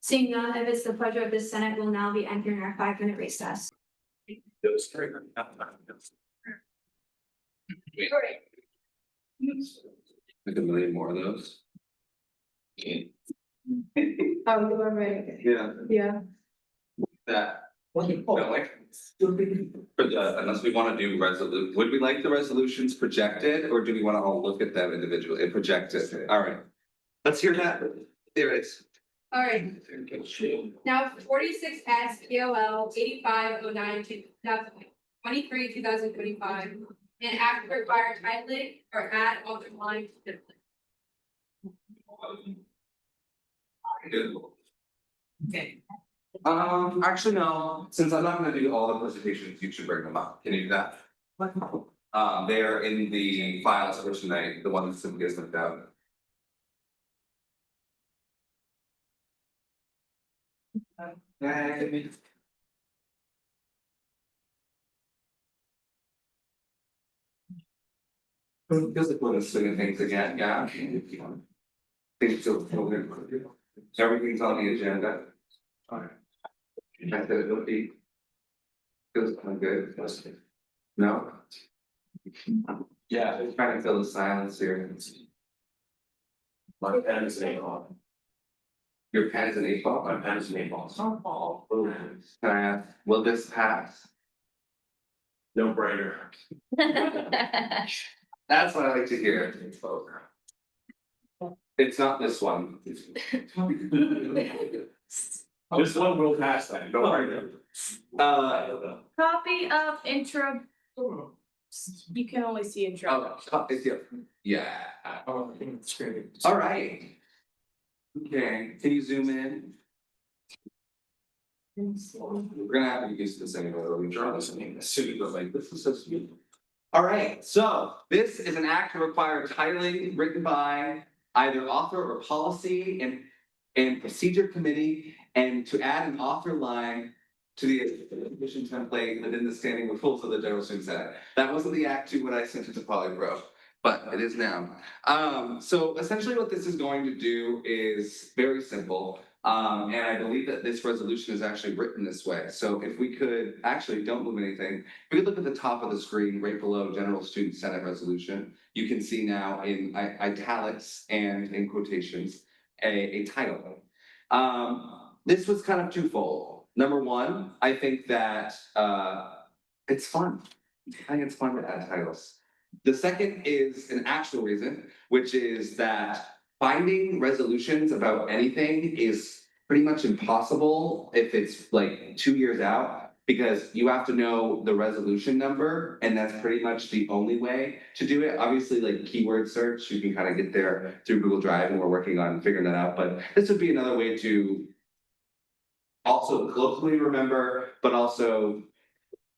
Seeing none, if it's the pleasure of the Senate, we'll now be entering our 5-minute recess. Those three. Like a million more of those. Right. Yeah. Yeah. That. For the, unless we want to do would we like the resolutions projected, or do we want to all look at them individually and project it? All right. Let's hear that. There it is. All right. Now 46S POL 8509 to 2023, 2025. And act to require titling or add alternate line to Okay. Actually, no, since I'm not gonna do all the presentations, you should bring them up. Can you do that? They are in the files for tonight, the ones that Cynthia sent out. Feels like we're swinging things again, yeah. Things still, everything's on the agenda. Alright. I said it'll be. Feels kind of good. No? Yeah, it's trying to fill the silence here. My pen is an 8-ball. Your pen is an 8-ball? My pen is an 8-ball. Softball. Can I ask, will this pass? No brainer. That's what I like to hear. It's not this one. This one will pass then, don't worry. Copy of intro. You can only see intro. Yeah. All right. Okay, can you zoom in? We're gonna have to use this anyway, we're trying listening, assuming that like, this is so sweet. All right, so this is an act to require titling written by either author or policy and procedure committee, and to add an author line to the admission template within the standing rules of the General Student Senate. That wasn't the act to when I sent it to Polybro, but it is now. So essentially what this is going to do is very simple. And I believe that this resolution is actually written this way. So if we could, actually, don't move anything. If we could look at the top of the screen, right below General Student Senate Resolution, you can see now in italics and in quotations, a title. This was kind of twofold. Number one, I think that it's fun. I think it's fun to add titles. The second is an actual reason, which is that finding resolutions about anything is pretty much impossible if it's like 2 years out, because you have to know the resolution number, and that's pretty much the only way to do it. Obviously, like keyword search, you can kind of get there through Google Drive, and we're working on figuring that out, but this would be another way to also closely remember, but also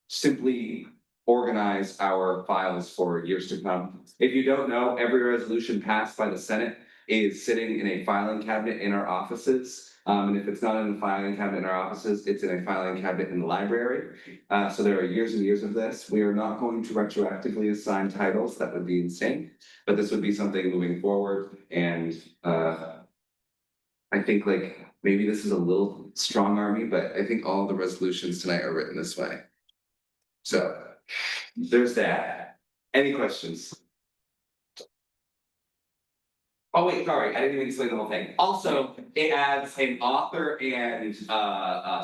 simply organize our files for years to come. If you don't know, every resolution passed by the Senate is sitting in a filing cabinet in our offices. And if it's not in the filing cabinet in our offices, it's in a filing cabinet in the library. So there are years and years of this. We are not going to retroactively assign titles. That would be insane. But this would be something moving forward. And I think like maybe this is a little strong army, but I think all the resolutions tonight are written this way. So there's that. Any questions? Oh wait, sorry, I didn't even explain the whole thing. Also, it adds an author and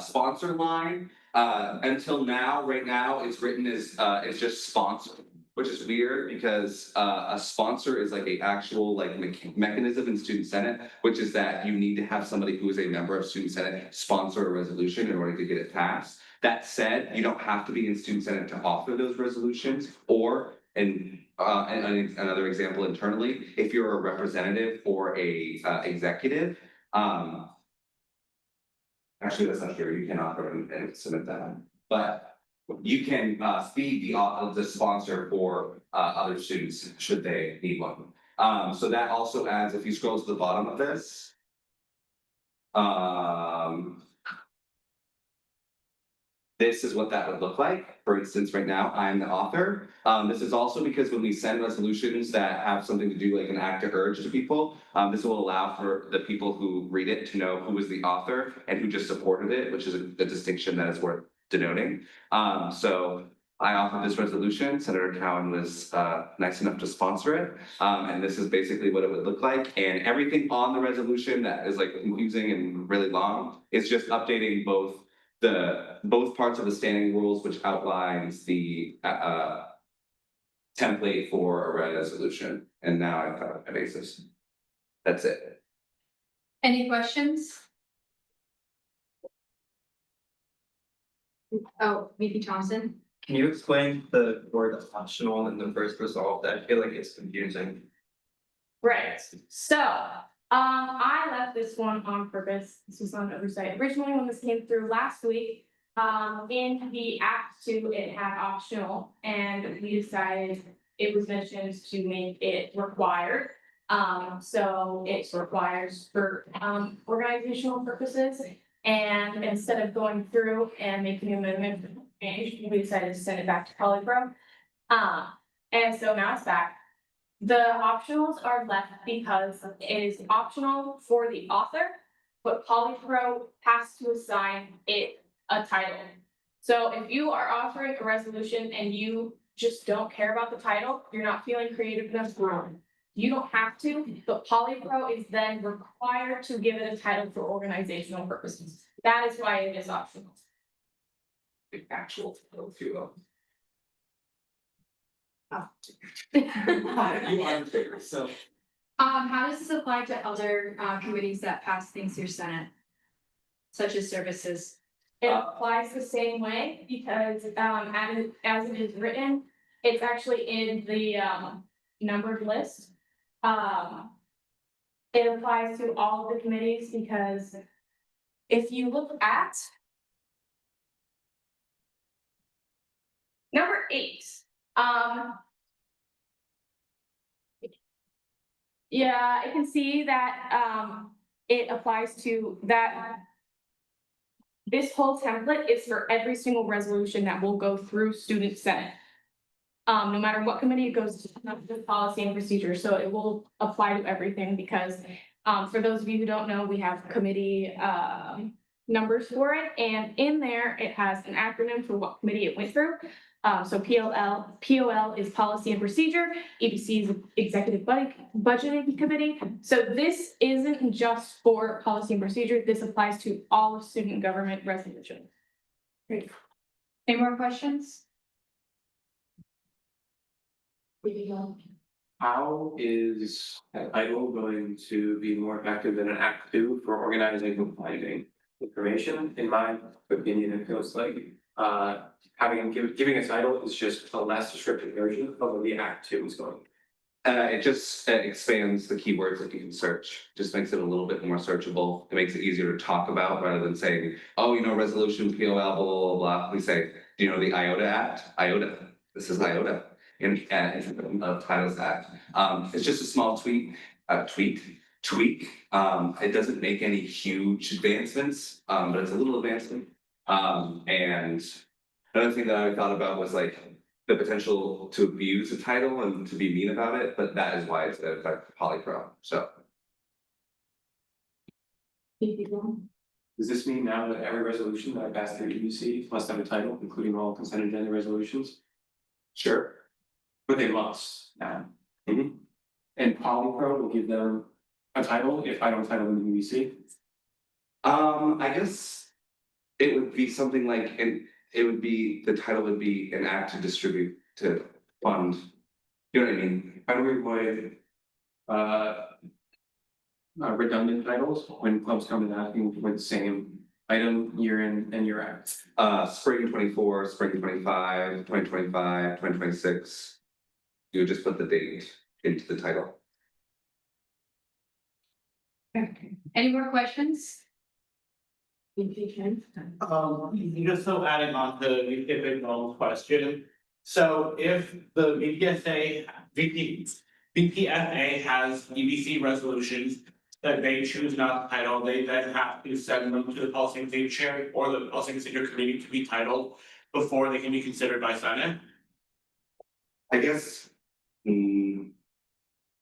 sponsor line. Until now, right now, it's written as it's just sponsor, which is weird because a sponsor is like a actual like mechanism in Student Senate, which is that you need to have somebody who is a member of Student Senate sponsor a resolution in order to get it passed. That said, you don't have to be in Student Senate to author those resolutions, or another example internally, if you're a representative or a executive, actually, that's not true, you can author and submit that, but you can be the sponsor for other students should they need one. So that also adds, if you scroll to the bottom of this, this is what that would look like. For instance, right now, I'm the author. This is also because when we send resolutions that have something to do like an act of urge to people, this will allow for the people who read it to know who was the author and who just supported it, which is a distinction that is worth denoting. So I authored this resolution. Senator Cowan was nice enough to sponsor it. And this is basically what it would look like. And everything on the resolution that is like confusing and really long is just updating both parts of the standing rules, which outlines the template for a resolution. And now I've got a basis. That's it. Any questions? Oh, Mickey Thompson. Can you explain the word optional in the first resolve? I feel like it's confusing. Right, so, I left this one on purpose, this was on oversight, originally when this came through last week. In the act to it had optional, and we decided it was mentioned to make it required. So it requires for organizational purposes. And instead of going through and making an amendment, we decided to send it back to Polypro. And so now it's back. The optionals are left because it is optional for the author, but Polypro has to assign it a title. So if you are authoring a resolution and you just don't care about the title, you're not feeling creative enough to run. You don't have to, but Polypro is then required to give it a title for organizational purposes. That is why it is optional. The actual title, if you will. You are in favor, so. How does this apply to other committees that pass things through Senate? Such as services? It applies the same way because as it is written, it's actually in the numbered list. It applies to all of the committees because if you look at number 8, yeah, I can see that it applies to that. This whole template is for every single resolution that will go through Student Senate. No matter what committee it goes to, the policy and procedure, so it will apply to everything because for those of you who don't know, we have committee numbers for it, and in there it has an acronym for what committee it went through. So POL is policy and procedure, EBC is executive budgeting committee. So this isn't just for policy and procedure, this applies to all of student government resolutions. Great. Any more questions? How is an title going to be more effective than an Act 2 for organizing and finding information? In my opinion, it feels like giving a title is just a less descriptive version of what the Act 2 is going. It just expands the keywords that you can search, just makes it a little bit more searchable. It makes it easier to talk about rather than saying, oh, you know, resolution, POL, blah, blah, blah. We say, do you know the IOTA Act? IOTA, this is IOTA. And of Titles Act. It's just a small tweak. It doesn't make any huge advancements, but it's a little advancement. And another thing that I thought about was like the potential to abuse a title and to be mean about it, but that is why it's a Polypro, so. Does this mean now that every resolution that I pass through UMSG must have a title, including all consent agenda resolutions? Sure. But they must now. And Polypro will give them a title if I don't title them in UMSG? I guess it would be something like, the title would be an act to distribute, to fund. You know what I mean? How do we avoid redundant titles when clubs come in asking for the same item year in and year out? Spring 24, spring 25, 2025, 2026. You would just put the date into the title. Any more questions? Just so adding on to the Noel's question. So if the VPFA has EBC resolutions that they choose not to title, they then have to send them to the policy and procedure chair or the policy and procedure committee to be titled before they can be considered by Senate. I guess,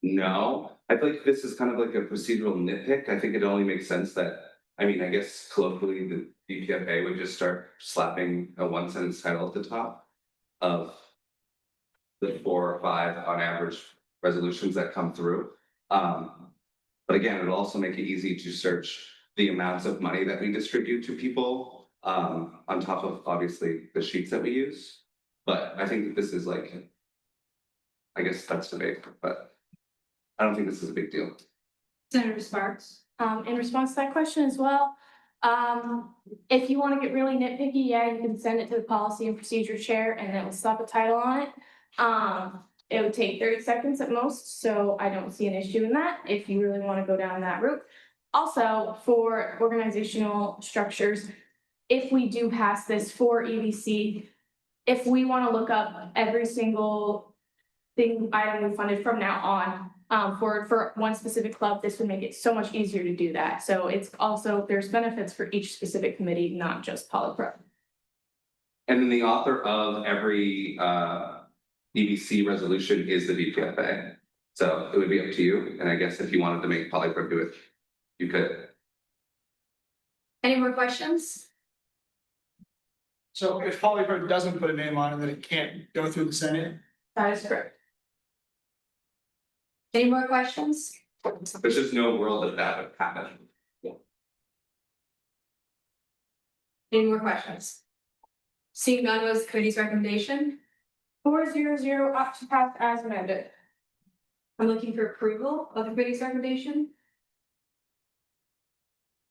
no, I feel like this is kind of like a procedural nitpick. I think it only makes sense that, I mean, I guess colloquially, the BPFA would just start slapping a one sentence title at the top of the 4 or 5 on average resolutions that come through. But again, it'll also make it easy to search the amounts of money that we distribute to people, on top of obviously the sheets that we use. But I think that this is like, I guess that's debate, but I don't think this is a big deal. Senator Sparks? In response to that question as well, if you want to get really nitpicky, yeah, you can send it to the policy and procedure chair and it will slap a title on it. It would take 30 seconds at most, so I don't see an issue in that if you really want to go down that route. Also, for organizational structures, if we do pass this for EBC, if we want to look up every single item we funded from now on, For one specific club, this would make it so much easier to do that. So it's also, there's benefits for each specific committee, not just polypro. And then the author of every EBC resolution is the BPFA. So it would be up to you, and I guess if you wanted to make polypro do it, you could. Any more questions? So if Polypro doesn't put a name on it, then it can't go through the Senate? That is correct. Any more questions? There's just no world that that would happen. Any more questions? Seeing none, was the committee's recommendation? 400 up to pass as amended. I'm looking for approval of the committee's recommendation.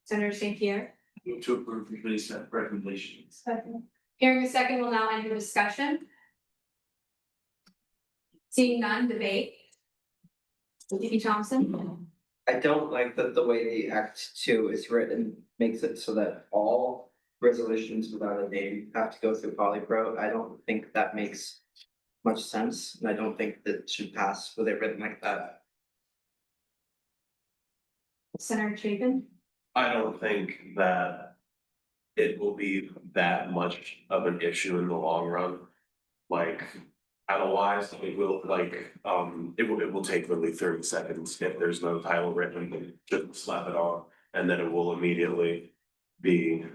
Senator St. Pierre. Move to approve the committee's recommendations. Second. Hearing a second, will now enter discussion. Seeing none, debate. DP Thompson. I don't like that the way the Act 2 is written makes it so that all resolutions without a name have to go through polypro. I don't think that makes much sense, and I don't think that it should pass with it written like that. Senator Chapin. I don't think that it will be that much of an issue in the long run. Like, otherwise, it will it will take really 30 seconds if there's no title written, just slap it on, and then it will immediately be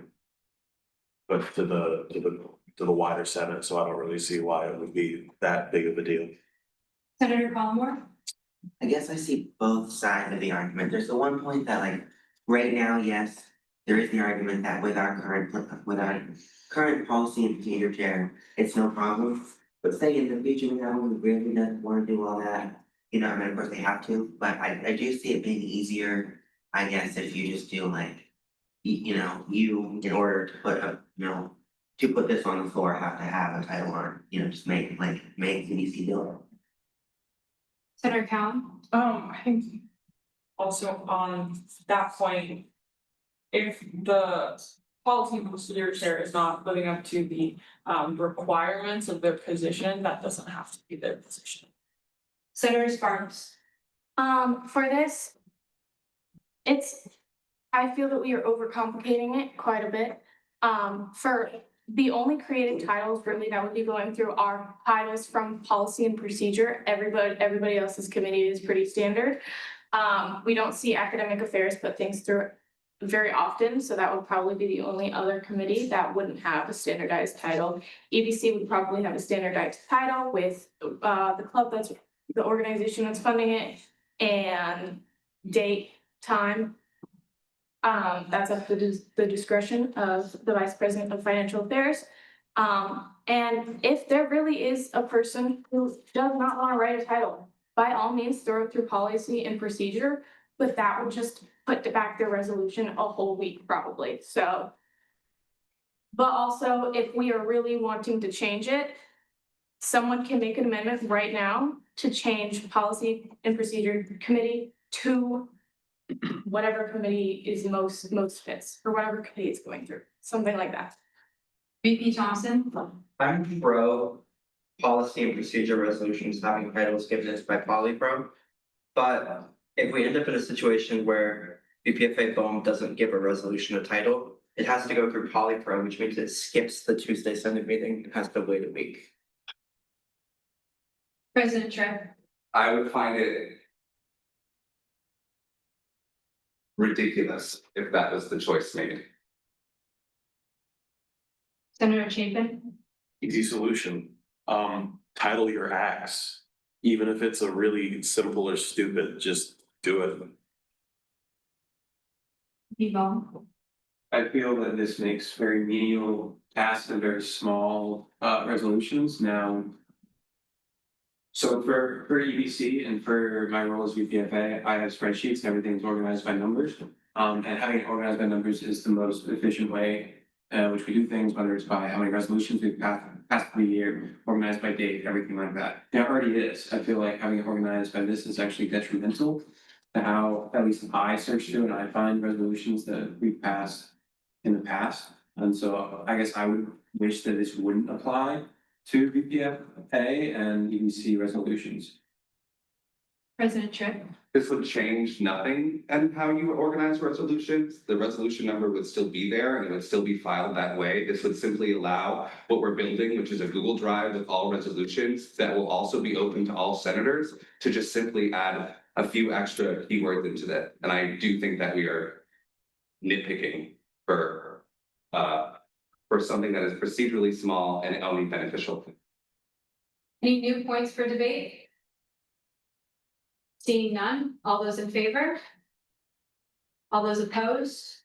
put to the wider Senate, so I don't really see why it would be that big of a deal. Senator Palmore. I guess I see both sides of the argument. There's the one point that like, right now, yes, there is the argument that with our current policy and procedure chair, it's no problem. But say in the future, we really doesn't wanna do all that, you know, I mean, of course they have to, but I do see it being easier, I guess, if you just do like, you know, you, in order to put a, you know, to put this on the floor, have to have a title on, you know, just make CDC do it. Senator Cowan. I think also on that point, if the policy and procedure chair is not living up to the requirements of their position, that doesn't have to be their position. Senator Sparks. For this, I feel that we are overcomplicating it quite a bit. For the only creative titles really that would be going through are titles from policy and procedure. Everybody else's committee is pretty standard. We don't see academic affairs put things through very often, so that would probably be the only other committee that wouldn't have a standardized title. EBC would probably have a standardized title with the club that's the organization that's funding it, and date, time. That's up to the discretion of the Vice President of Financial Affairs. And if there really is a person who does not want to write a title, by all means, throw it through policy and procedure, but that would just put back their resolution a whole week probably, so. But also, if we are really wanting to change it, someone can make an amendment right now to change policy and procedure committee to whatever committee is most fits, or whatever committee it's going through, something like that. VP Thompson. I'm pro policy and procedure resolutions having titles given us by polypro. But if we end up in a situation where BPFA BOEM doesn't give a resolution a title, it has to go through polypro, which means it skips the Tuesday Senate meeting, it has to wait a week. President Trump. I would find it ridiculous if that was the choice made. Senator Chapin. Easy solution, title your acts, even if it's a really simple or stupid, just do it. Yvonne. I feel that this makes very menial tasks and very small resolutions now. So for EBC and for my role as VPFA, I have spreadsheets and everything's organized by numbers. And having it organized by numbers is the most efficient way which we do things, whether it's by how many resolutions we've passed the year, organized by date, everything like that. It already is. I feel like having it organized by this is actually detrimental to how, at least I search through and I find resolutions that we've passed in the past. And so I guess I would wish that this wouldn't apply to BPFA and EBC resolutions. President Tripp. This would change nothing and how you organize resolutions. The resolution number would still be there and it would still be filed that way. This would simply allow what we're building, which is a Google Drive with all resolutions that will also be open to all senators, to just simply add a few extra keywords into that. And I do think that we are nitpicking for something that is procedurally small and only beneficial. Any new points for debate? Seeing none, all those in favor? All those opposed?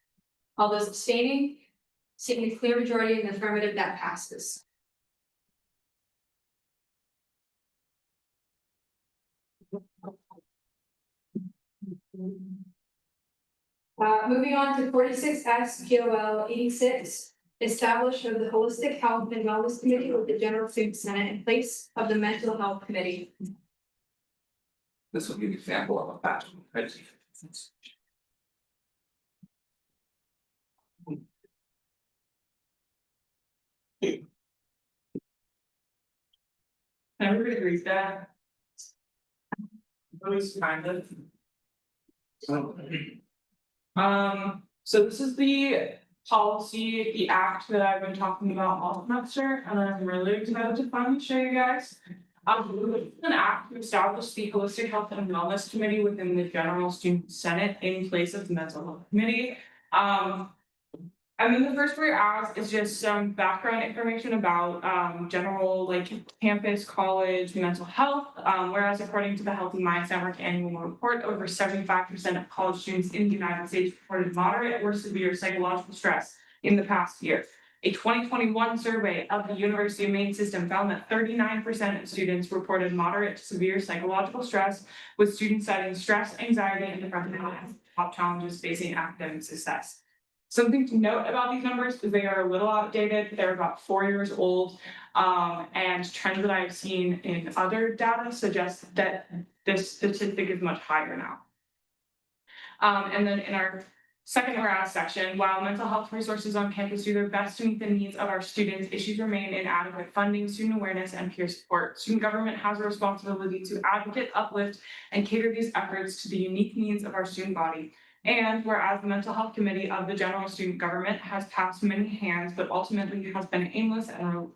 All those abstaining? Seeing a clear majority in the affirmative, that passes. Moving on to 46S POL 86, establishment of the Holistic Health and Wellness Committee with the General Student Senate in place of the Mental Health Committee. This will be an example of a patch. Right? Everybody agrees that. At least kind of. So this is the policy, the act that I've been talking about all semester, and I'm really excited to finally show you guys. It's an act to establish the Holistic Health and Wellness Committee within the General Student Senate in place of the Mental Health Committee. And then the first part asked is just some background information about general like campus, college, mental health. Whereas according to the Healthy Minds Network annual report, over 75% of college students in the United States reported moderate or severe psychological stress in the past year. A 2021 survey of the University of Maine system found that 39% of students reported moderate to severe psychological stress, with students citing stress, anxiety, and depression as top challenges facing academic success. Something to note about these numbers is they are a little outdated. They're about 4 years old, and trends that I've seen in other data suggest that this statistic is much higher now. And then in our second whereas section, while mental health resources on campus do their best to meet the needs of our students, issues remain in adequate funding, student awareness, and peer support. Student government has a responsibility to advocate, uplift, and cater these efforts to the unique needs of our student body. And whereas the Mental Health Committee of the General Student Government has passed many hands, but ultimately has been aimless and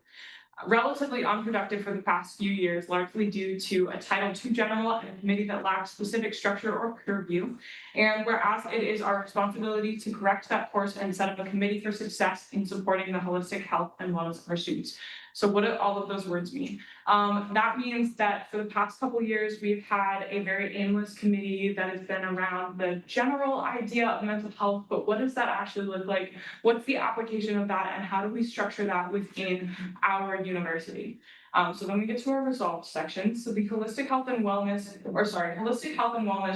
relatively unproductive for the past few years, largely due to a Title II general and a committee that lacks specific structure or purview. And whereas it is our responsibility to correct that course and set up a committee for success in supporting the holistic health and wellness of our students. So what do all of those words mean? That means that for the past couple of years, we've had a very aimless committee that has been around the general idea of mental health, but what does that actually look like? What's the application of that, and how do we structure that within our university? So then we get to our results section. So the holistic health and wellness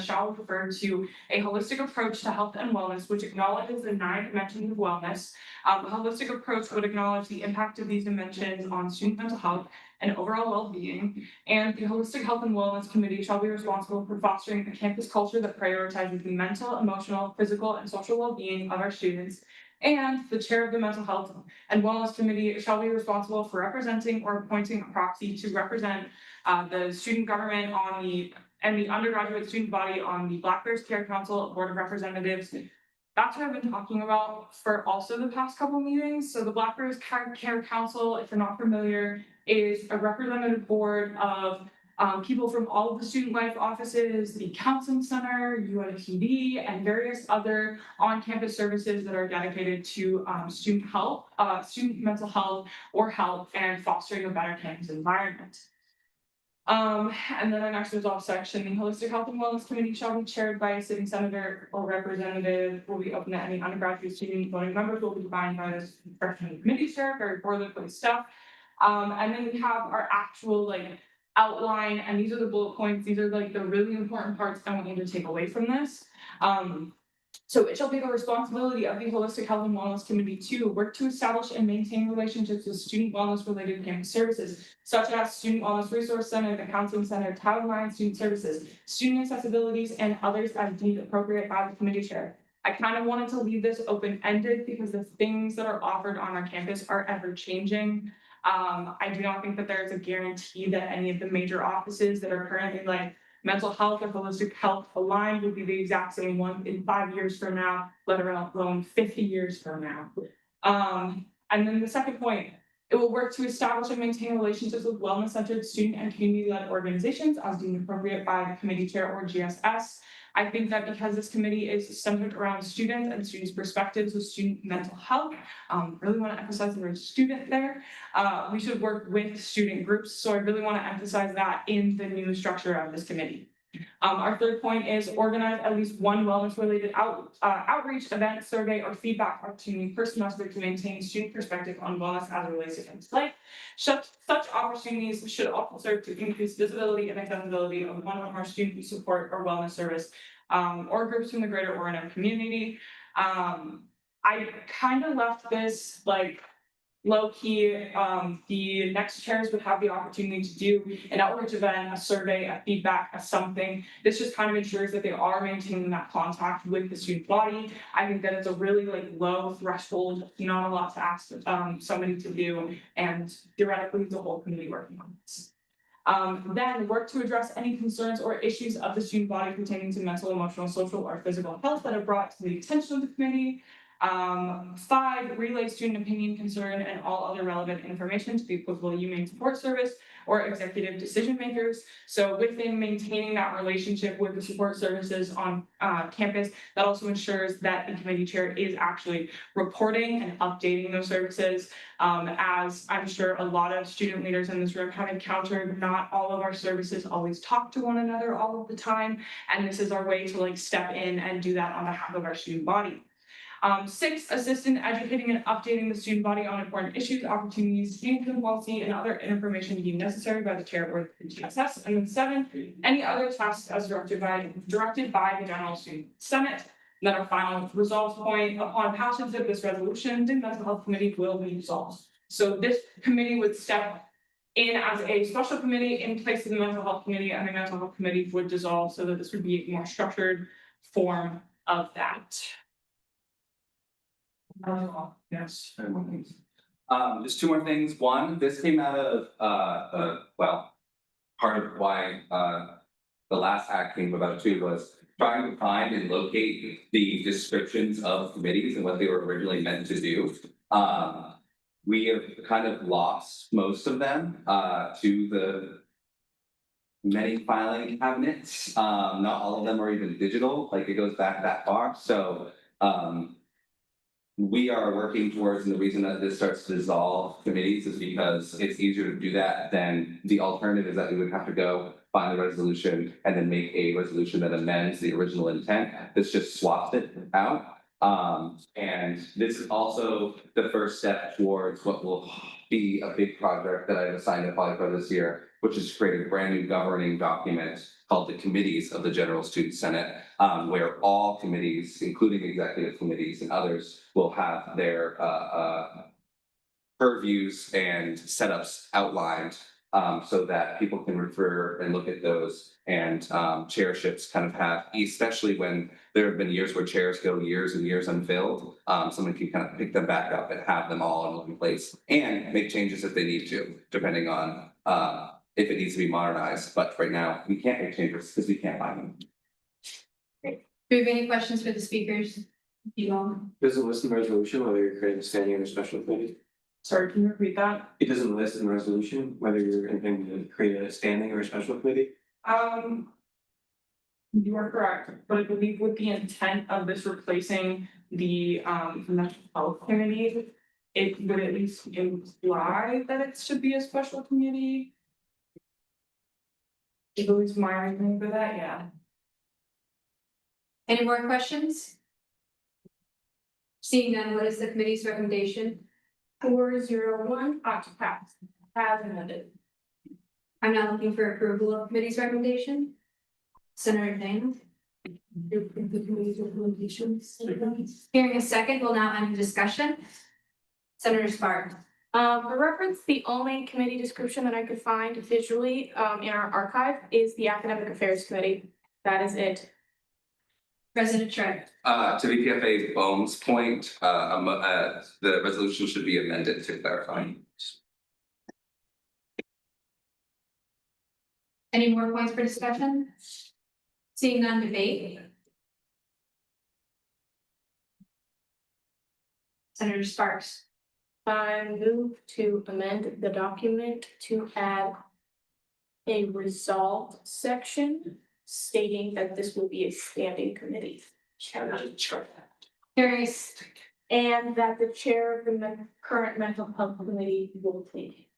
shall refer to a holistic approach to health and wellness, which acknowledges the 9 dimensions of wellness. The holistic approach would acknowledge the impact of these dimensions on student mental health and overall well-being. And the Holistic Health and Wellness Committee shall be responsible for fostering a campus culture that prioritizes the mental, emotional, physical, and social well-being of our students. And the chair of the Mental Health and Wellness Committee shall be responsible for representing or appointing a proxy to represent the student government and the undergraduate student body on the Black Bears Care Council Board of Representatives. That's what I've been talking about for also the past couple meetings. So the Black Bears Care Council, if you're not familiar, is a representative board of people from all of the student life offices, the counseling center, UMPD, and various other on-campus services that are dedicated to student health, student mental health or health, and fostering a better campus environment. And then our next results section, the Holistic Health and Wellness Committee shall be chaired by a sitting senator or representative, will be open to any undergraduate student voting members, will be defined by this freshman committee chair, very boilerplate stuff. And then we have our actual like outline, and these are the bullet points. These are like the really important parts I want you to take away from this. So it shall be the responsibility of the Holistic Health and Wellness Committee to work to establish and maintain relationships with student wellness related campus services, such as Student Wellness Resource Center, the Counseling Center, Title IX Student Services, Student Accessibilities, and others as deemed appropriate by the committee chair. I kind of wanted to leave this open-ended because the things that are offered on our campus are ever-changing. I do not think that there is a guarantee that any of the major offices that are currently like mental health or holistic health aligned would be the exact same one in 5 years from now, let alone 50 years from now. And then the second point, it will work to establish and maintain relationships with wellness-centered student and community-led organizations as deemed appropriate by the committee chair or GSS. I think that because this committee is centered around students and students' perspectives with student mental health, really want to emphasize the word student there. We should work with student groups, so I really want to emphasize that in the new structure of this committee. Our third point is organize at least one wellness-related outreach, event, survey, or feedback opportunity per semester to maintain student perspective on wellness as it relates to things life. Such opportunities should also serve to increase visibility and accessibility of one of our student support or wellness service or groups from the greater O&M community. I kind of left this like low key. The next chairs would have the opportunity to do an outreach event, a survey, a feedback, a something. This just kind of ensures that they are maintaining that contact with the student body. I think that it's a really like low threshold, not a lot to ask somebody to do, and theoretically the whole community working on this. Then work to address any concerns or issues of the student body pertaining to mental, emotional, social, or physical health that are brought to the attention of the committee. 5, relay student opinion, concern, and all other relevant information to the applicable humane support service or executive decision makers. So within maintaining that relationship with the support services on campus, that also ensures that the committee chair is actually reporting and updating those services. As I'm sure a lot of student leaders in this room have encountered, not all of our services always talk to one another all of the time. And this is our way to like step in and do that on behalf of our student body. 6, assist in educating and updating the student body on important issues, opportunities, changes in policy, and other information deemed necessary by the chair or the GSS. And then 7, any other tasks as directed by the General Student Senate. And then our final resolve point, upon passage of this resolution, the mental health committee will be dissolved. So this committee would step in as a special committee in place of the mental health committee, and the mental health committee would dissolve so that this would be a more structured form of that. Yes. Just 2 more things. One, this came out of part of why the last act came about too was trying to find and locate the descriptions of committees and what they were originally meant to do. We have kind of lost most of them to the many filing cabinets. Not all of them are even digital, like it goes back that far. So we are working towards, and the reason that this starts to dissolve committees is because it's easier to do that than the alternative is that we would have to go find a resolution and then make a resolution that amends the original intent. This just swaps it out. And this is also the first step towards what will be a big project that I've assigned to probably for this year, which is to create a brand new governing document called the Committees of the General Student Senate, where all committees, including executive committees and others, will have their purviews and setups outlined so that people can refer and look at those, and chairships kind of have, especially when there have been years where chairs go years and years unfilled, someone can kind of pick them back up and have them all in one place and make changes if they need to, depending on if it needs to be modernized. But right now, we can't make changes because we can't find them. Do we have any questions for the speakers? Does it list in the resolution whether you're creating a standing or special committee? Sorry, can you repeat that? It doesn't list in the resolution whether you're intending to create a standing or a special committee? You are correct, but I believe with the intent of this replacing the mental health committee, it would at least imply that it should be a special committee. Is at least my reasoning for that, yeah. Any more questions? Seeing none, what is the committee's recommendation? 401 to pass, as amended. I'm now looking for approval of committee's recommendation. Senator Dana. Hearing a second, we'll now enter discussion. Senator Sparks. For reference, the only committee description that I could find visually in our archive is the Academic Affairs Committee. That is it. President Trent. To VPFA Bohm's point, the resolution should be amended to clarify. Any more points for discussion? Seeing none, debate. Senator Sparks. I move to amend the document to add a resolved section stating that this will be a standing committee. Carries. And that the chair of the current mental health committee will take.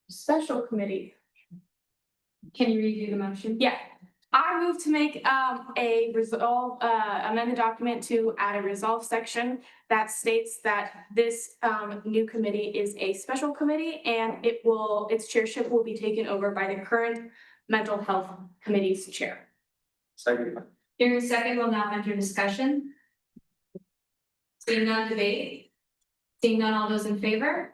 Special committee. Can you review the motion? Yeah, I move to make a resolve, amend the document to add a resolve section that states that this new committee is a special committee and its chairship will be taken over by the current mental health committee's chair. Second. Hearing second, will now enter discussion. Seeing none, debate. Seeing none, all those in favor?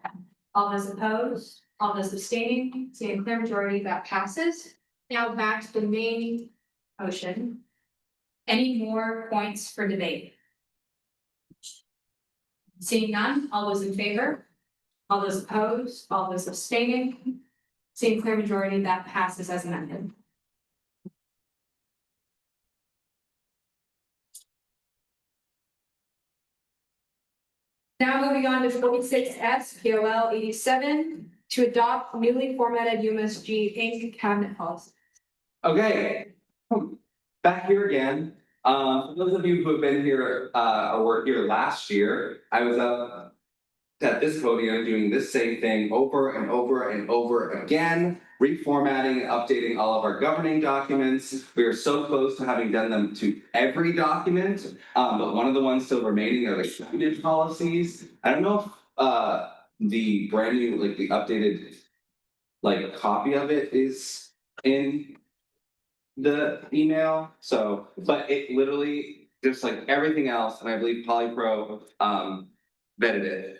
All those opposed? All those abstaining? Seeing a clear majority, that passes. Now back to the main motion. Any more points for debate? Seeing none, all those in favor? All those opposed? All those abstaining? Seeing clear majority, that passes as amended. Now moving on to 46S POL 87 to adopt newly formatted UMSG Inc. cabinet policy. Okay, back here again. For those of you who have been here, or were here last year, I was up at this podium doing this same thing over and over and over again, reformatting and updating all of our governing documents. We are so close to having done them to every document, but one of the ones still remaining are the cabinet policies. I don't know if the brand new, like the updated, like copy of it is in the email, so, but it literally, just like everything else, and I believe Polypro vetted it,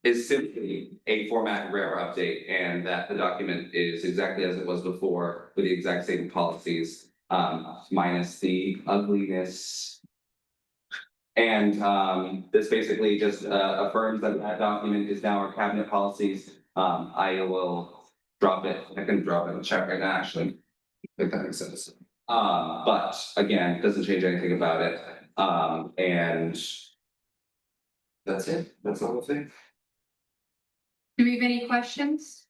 is simply a format grammar update, and that the document is exactly as it was before with the exact same policies, minus the ugliness. And this basically just affirms that that document is now our cabinet policies. I will drop it, I can drop it in the chat right now, actually. If that makes sense. But again, doesn't change anything about it. And that's it. That's the whole thing. Do we have any questions?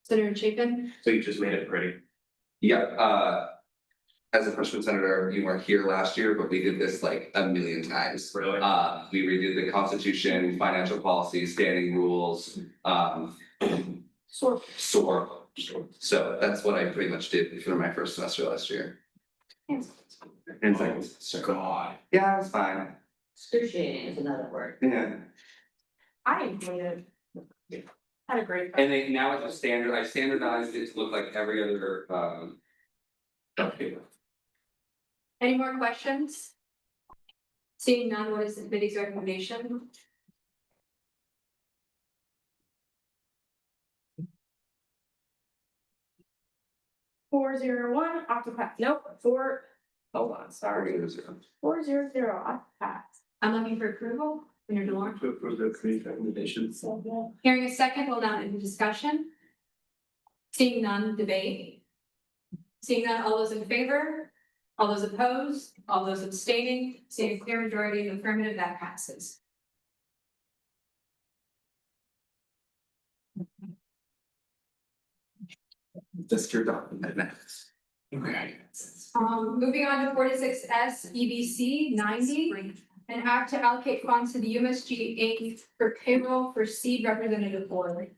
Senator Chapin? So you just made it pretty. Yeah, as a freshman senator, you weren't here last year, but we did this like a million times. Really? We redid the constitution, financial policy, standing rules, SOAR. So that's what I pretty much did for my first semester last year. And second semester. God. Yeah, it's fine. Excruciating is another word. Yeah. I enjoyed it. Had a great. And they, now it's a standard, I standardized it to look like every other document. Any more questions? Seeing none, what is the committee's recommendation? Four zero one occupy, nope, hold on, sorry. 400 occupy. I'm looking for approval. Senator DeLore. To approve the committee recommendations. Hearing a second, will now into discussion. Seeing none, debate. Seeing none, all those in favor? All those opposed? All those abstaining? Seeing a clear majority of affirmative, that passes. Just your document next. Okay. Moving on to 46S EBC 90. An act to allocate funds to the UMSG Inc. for payroll for seed representative board.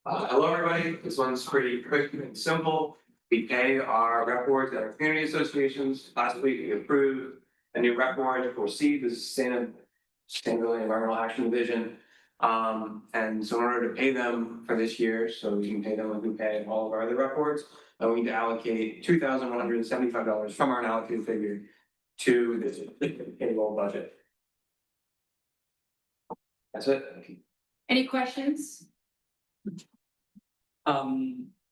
Hello, everybody. This one's pretty quick and simple. We pay our rep boards at our community associations. Last week, we approved a new rep board for SEED, the Sustainability Environmental Action Division. And so in order to pay them for this year, so we can pay them like we pay all of our other rep boards, we need to allocate $2,175 from our allocated figure to this payroll budget. That's it. Any questions?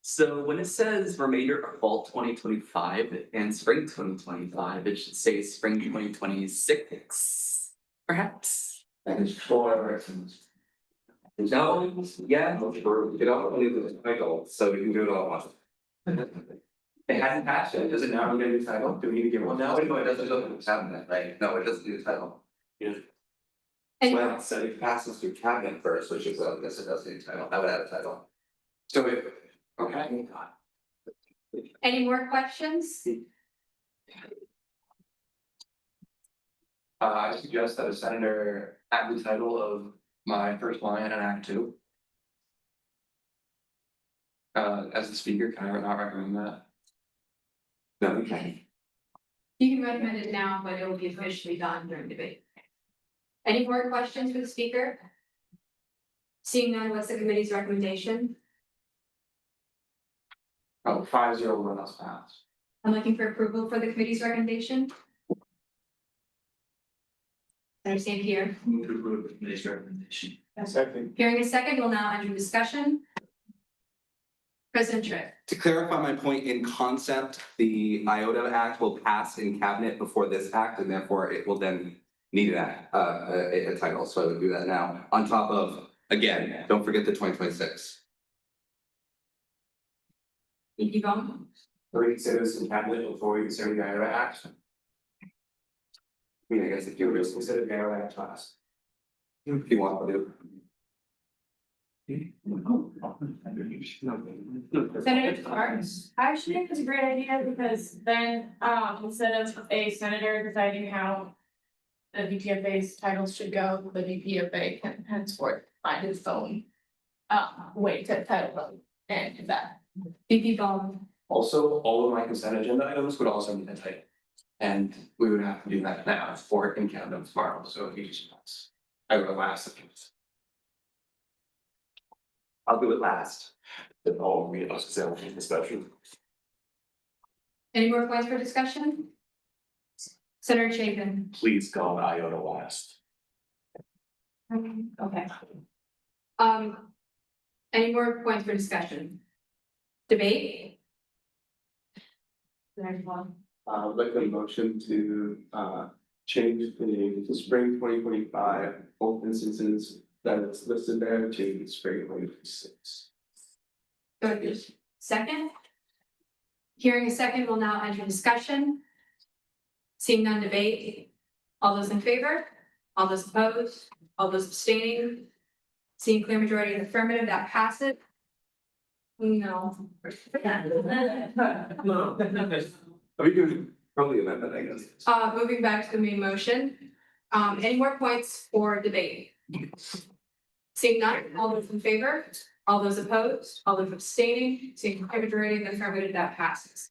So when it says remainder of fall 2025 and spring 2025, it should say spring 2026, perhaps? That is for. No, yeah, you don't need the title, so you can do it all at once. It hasn't passed yet, does it now get a new title? Do we need to give one? No, it doesn't have that, right? No, it doesn't need a title. Yeah. Well, so it passes through cabinet first, which is, I guess it does need a title, I would add a title. So it, okay. Any more questions? I suggest that a senator add the title of my first line in Act Two. As the speaker, can I not recommend that? No, you can't. You can recommend it now, but it will be officially done during debate. Any more questions for the speaker? Seeing none, what's the committee's recommendation? Oh, 5-0 that's passed. I'm looking for approval for the committee's recommendation. Senator St. Pierre. Move to approve the committee's recommendation. Second. Hearing a second, we'll now enter discussion. President Trick. To clarify my point in concept, the IOTA Act will pass in cabinet before this act, and therefore it will then need a title, so I would do that now. On top of, again, don't forget the 2026. VP Bone. We consider this in cabinet before we consider the IRA Act. I mean, I guess if you were to consider the IRA Act passed. If you want to do. Senator Sparks. I actually think it's a great idea because then, instead of a senator deciding how the VPFA's titles should go, the VPFA can henceforth find its own way to title them and do that. VP Bone. Also, all of my consent agenda items would also need a title. And we would have to do that now for in cabinet tomorrow, so if you just pass. I would last if it's. I'll do it last. Then all we have to say discussion. Any more points for discussion? Senator Chapin. Please call IOTA last. Okay. Any more points for discussion? Debate? There's one. I'd like a motion to change the name to spring 2025, both instances that it's listed there to spring 2026. Good. Second? Hearing a second, we'll now enter discussion. Seeing none, debate. All those in favor? All those opposed? All those abstaining? Seeing clear majority in the affirmative, that passes. No. We could probably amend that, I guess. Moving back to the main motion. Any more points for debate? Seeing none, all those in favor? All those opposed? All those abstaining? Seeing clear majority in the affirmative, that passes.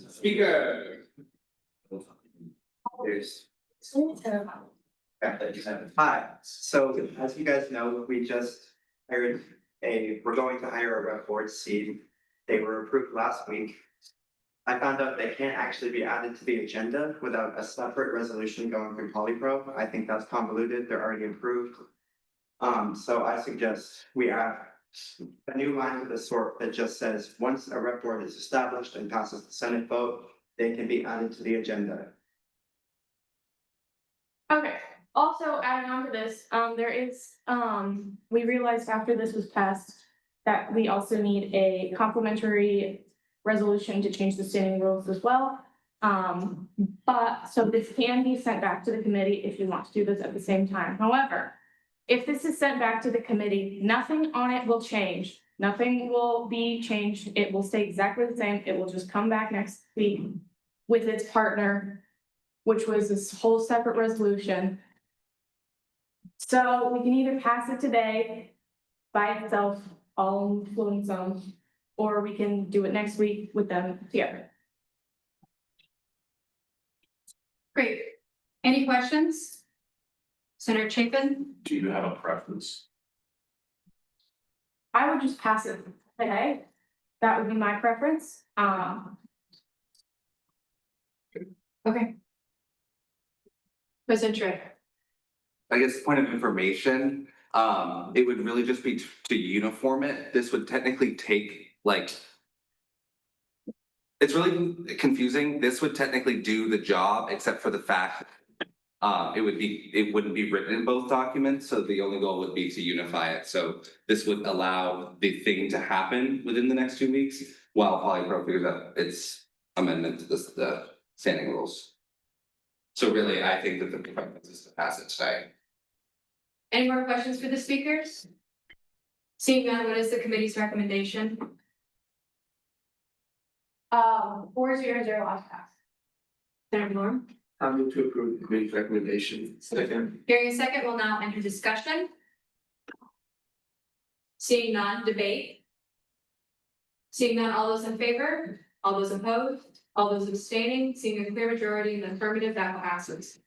Speaker. Hi, so as you guys know, we just hired we're going to hire a rep board seat. They were approved last week. I found out they can't actually be added to the agenda without a separate resolution going through Polypro. I think that's convoluted, they're already approved. So I suggest we add a new line of the sort that just says, once a rep board is established and passes the Senate vote, they can be added to the agenda. Okay, also adding on to this, there is, we realized after this was passed that we also need a complementary resolution to change the standing rules as well. So this can be sent back to the committee if you want to do this at the same time. However, if this is sent back to the committee, nothing on it will change. Nothing will be changed. It will stay exactly the same. It will just come back next week with its partner, which was this whole separate resolution. So we can either pass it today by itself, all in fluent zone, or we can do it next week with them together. Great. Any questions? Senator Chapin? Do you have a preference? I would just pass it today. That would be my preference. Okay. President Trick? I guess point of information, it would really just be to uniform it. This would technically take like. It's really confusing. This would technically do the job, except for the fact. It wouldn't be written in both documents, so the only goal would be to unify it. So this would allow the thing to happen within the next 2 weeks, while Polypro figures out its amendment to the standing rules. So really, I think that the preference is to pass it today. Any more questions for the speakers? Seeing none, what is the committee's recommendation? 4-0-0 last pass. Senator Norm? I move to approve the committee's recommendation. Second. Hearing a second, we'll now enter discussion. Seeing none, debate. Seeing none, all those in favor? All those opposed? All those abstaining? Seeing a clear majority in the affirmative, that passes.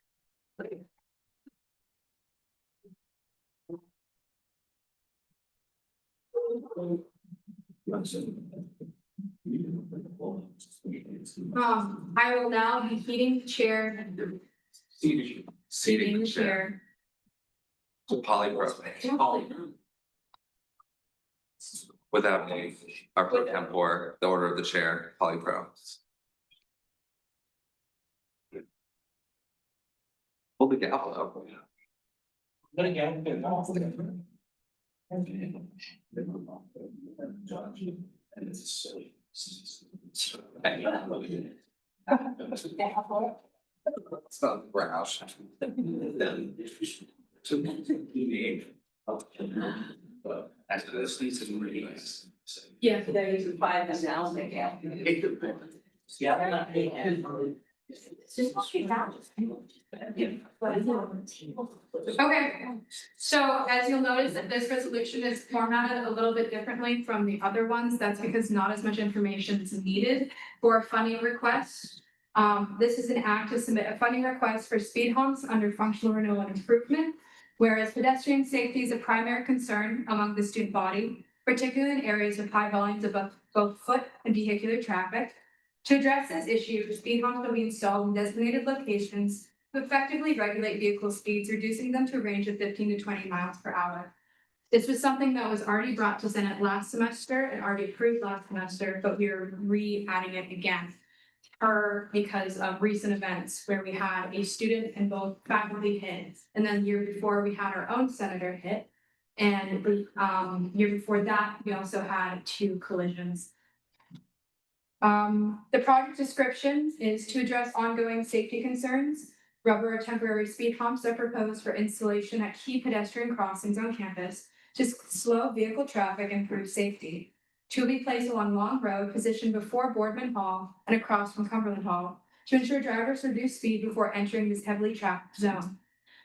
I will now be heating the chair. Seating the chair. To Polypro. Without our pro tempore, the order of the chair, Polypro. Hold the gavel up. It's not Roush. After this, these are really nice. Yeah, they're using 5 and now they can. Okay, so as you'll notice that this resolution is formatted a little bit differently from the other ones. That's because not as much information is needed for a funding request. This is an act to submit a funding request for speed humps under functional renewal and improvement. Whereas pedestrian safety is a primary concern among the student body, particularly in areas with high volumes of both foot and vehicular traffic. To address this issue, speed humps will be installed in designated locations to effectively regulate vehicle speeds, reducing them to a range of 15 to 20 miles per hour. This was something that was already brought to Senate last semester and already approved last semester, but we are re-adding it again. Because of recent events where we had a student and both faculty hit, and then the year before we had our own senator hit. And the year before that, we also had 2 collisions. The project description is to address ongoing safety concerns. Rubber or temporary speed humps are proposed for installation at key pedestrian crossings on campus to slow vehicle traffic and improve safety. 2 will be placed along Long Road, positioned before Boardman Hall and across from Cumberland Hall, to ensure drivers reduce speed before entering this heavily trafficked zone.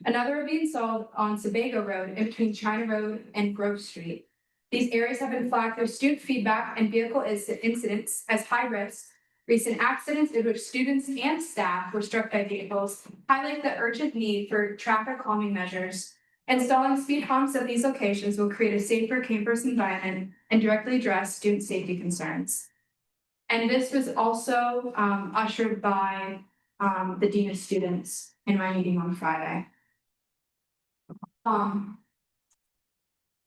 Another will be installed on Sebago Road in between China Road and Grove Street. These areas have been flagged through student feedback and vehicle incidents as high risk. Recent accidents in which students and staff were struck by vehicles highlight the urgent need for traffic calming measures. Installing speed humps at these locations will create a safer campus environment and directly address student safety concerns. And this was also ushered by the Dean of Students in my meeting on Friday.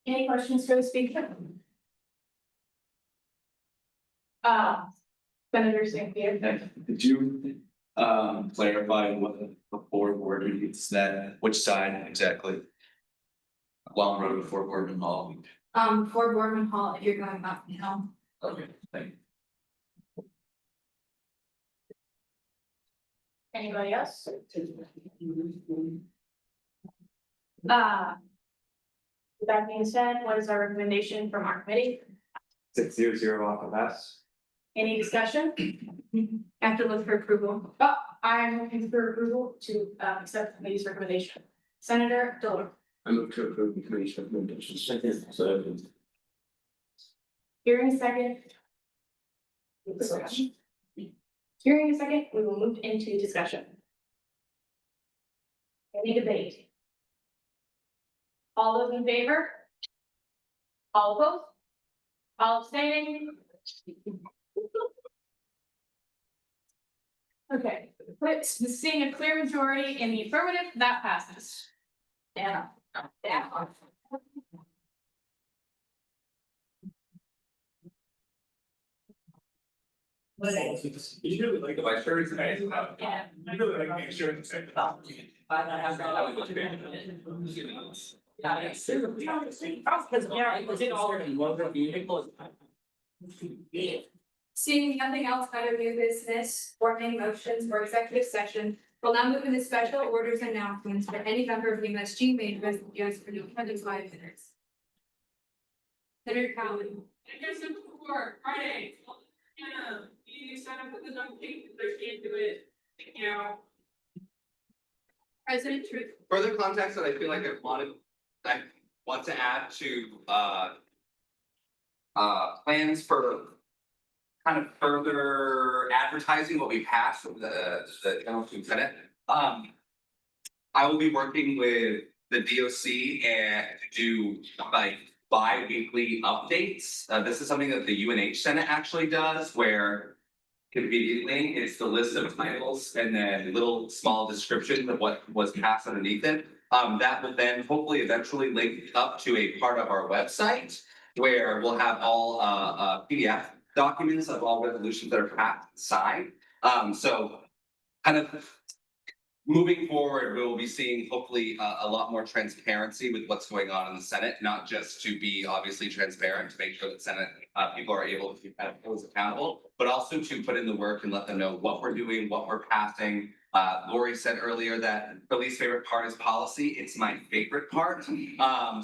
Any questions for the speaker? Senator St. Pierre. Did you clarify what the board means that, which side exactly? Long Road before Boardman Hall. For Boardman Hall, if you're going up, you know. Okay, thank you. Anybody else? that being said, what is our recommendation from our committee? 600 off the pass. Any discussion? Have to look for approval. Oh, I'm looking for approval to accept the committee's recommendation. Senator Diller. I move to approve the committee's recommendation. Second. Hearing a second. Discussion. Hearing a second, we will move into discussion. Any debate? All those in favor? All opposed? All abstaining? Okay, but seeing a clear majority in the affirmative, that passes. Yeah. Yeah. You really like the vice chair today. Yeah. You really like the chair today. Seeing nothing else out of new business or any motions for executive session, we'll now move into special orders and announcements for any member of the UMSG Maine resident goes for no more than 5 minutes. Senator Cowan. Just before Friday, you sign up for the dunking, they can't do it, you know. President Trude. Further context that I feel like I want to add to plans for kind of further advertising what we passed with the General Student Senate. I will be working with the DOC and do like bi-weekly updates. This is something that the UNH Senate actually does, where conveniently it's the list of titles and then little small descriptions of what was passed underneath it. That will then hopefully eventually link up to a part of our website where we'll have all PDF documents of all resolutions that are passed and signed. So kind of moving forward, we'll be seeing hopefully a lot more transparency with what's going on in the Senate, not just to be obviously transparent to make sure that Senate people are able to be accountable, but also to put in the work and let them know what we're doing, what we're passing. Lori said earlier that her least favorite part is policy. It's my favorite part.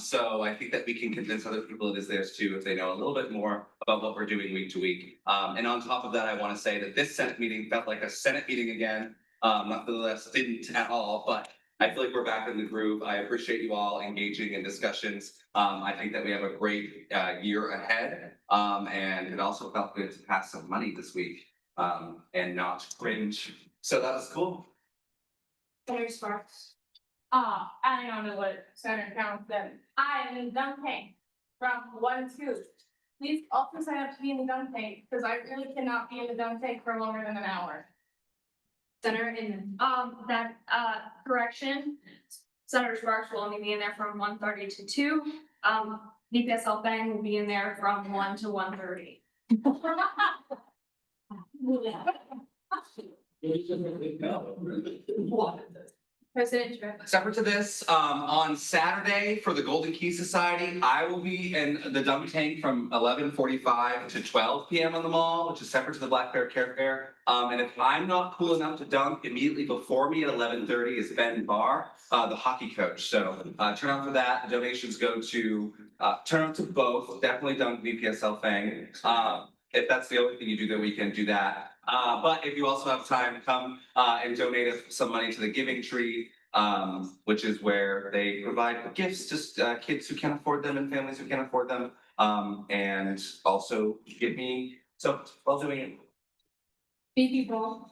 So I think that we can convince other people it is theirs too if they know a little bit more about what we're doing week to week. And on top of that, I want to say that this Senate meeting felt like a Senate meeting again. Nonetheless, didn't at all, but I feel like we're back in the groove. I appreciate you all engaging in discussions. I think that we have a great year ahead. And it also felt good to pass some money this week and not cringe. So that was cool. Senator Sparks. Adding on to what Senator Cowan said, I am in dunk tank from 1 to 2. Please also sign up to be in the dunk tank, because I really cannot be in the dunk tank for longer than an hour. Senator Inman. That correction, Senator Sparks will only be in there from 1:30 to 2. DPSL Bang will be in there from 1 to 1:30. President Trude. Separate to this, on Saturday for the Golden Key Society, I will be in the dunk tank from 11:45 to 12 p.m. on the mall, which is separate to the Black Bear Care Fair. And if I'm not cool enough to dunk, immediately before me at 11:30 is Ben Barr, the hockey coach. So turn out for that. The donations go to turn out to both. Definitely dunk VPSL Fang. If that's the only thing you do that weekend, do that. But if you also have time, come and donate some money to the Giving Tree, which is where they provide gifts to kids who can't afford them and families who can't afford them. And also give me so while doing it. VP Paul.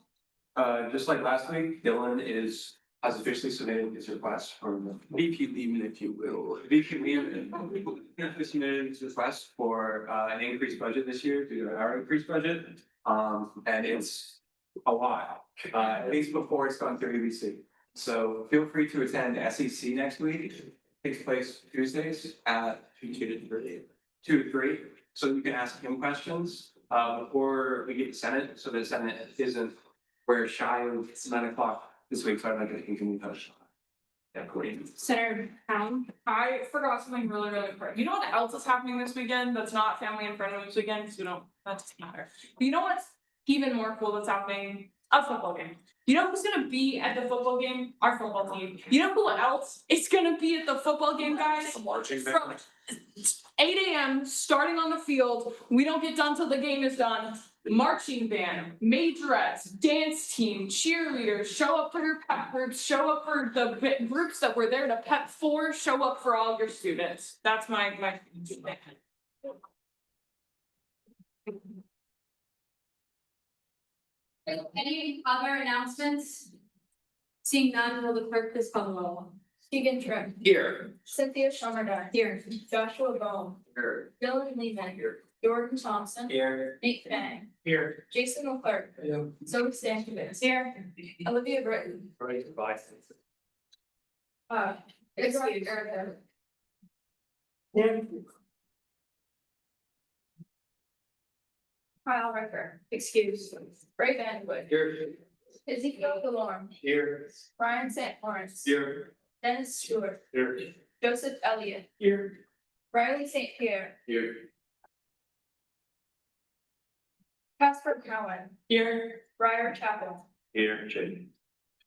Just like last week, Dylan has officially submitted his request from VP Lehman, if you will. VP Lehman has submitted his request for an increased budget this year due to our increased budget. And it's a while, at least before it's gone through EBC. So feel free to attend SEC next week. It takes place Tuesdays at 2 to 3. So you can ask him questions before we get to Senate. So the Senate isn't, we're shy of 9 o'clock this week. So I'd like to continue to touch. Yeah, great. Senator Cowan. I forgot something really, really important. You know what else is happening this weekend that's not family and friend moves weekend? Because that doesn't matter. But you know what's even more cool that's happening A football game. You know who's gonna be at the football game? Our football team. You know who else is gonna be at the football game, guys? Marching From 8 a.m. starting on the field. We don't get done till the game is done. Marching band, majorettes, dance team, cheerleaders, show up for your pep groups, show up for the groups that we're there to pep for, show up for all your students. That's my. Any other announcements? Seeing none, will the clerk please call the roll? Keegan Tripp, Here. Cynthia Schomerda, Here. Joshua Bone, Here. Dylan Lehman, Jordan Thompson, Here. Nate Fang, Here. Jason Leclerc, Zoe Stankovitz, Here. Olivia Britton, Excuse. Erica. Kyle Ricker, excuse, Ray Vanwood, Here. Ezekiel Delorme, Here. Brian St. Lawrence, Here. Dennis Stewart, Here. Joseph Elliott, Here. Riley St. Pierre, Here. Casper Cowan, Here. Briar Chapel, Here. Jay.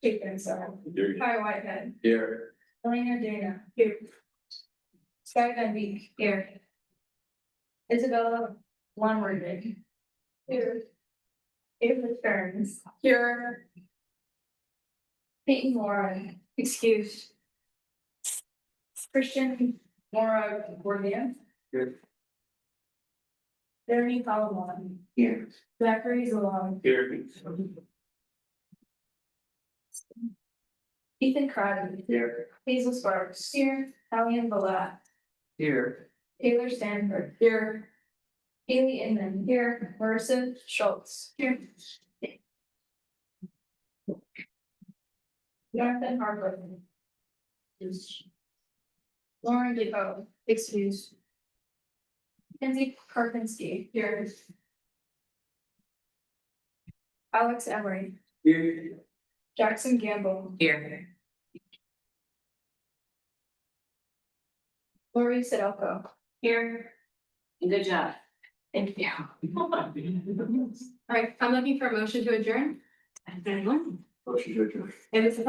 Chapin, sorry, Here. Ty Whitehead, Here. Elena Dana, here. Sky Van Beek, here. Isabella Lonward, here. Ava Stearns, here. Peyton Moore, excuse. Christian Mora Gordia. Here. Jeremy Palomon, Here. Zachary Zalon, Here. Ethan Crowder, Here. Hazel Sparks, here. Allian Balat, Here. Taylor Stanford, here. Haley Inman, here. Marissa Schultz, here. Jonathan Harper. Lauren DeVoe, excuse. Kenzie Karpinski, here. Alex Emery, Here. Jackson Gamble, Here. Lori Sidelko, here. Good job. Thank you. All right, I'm looking for a motion to adjourn. Motion to adjourn. And it's a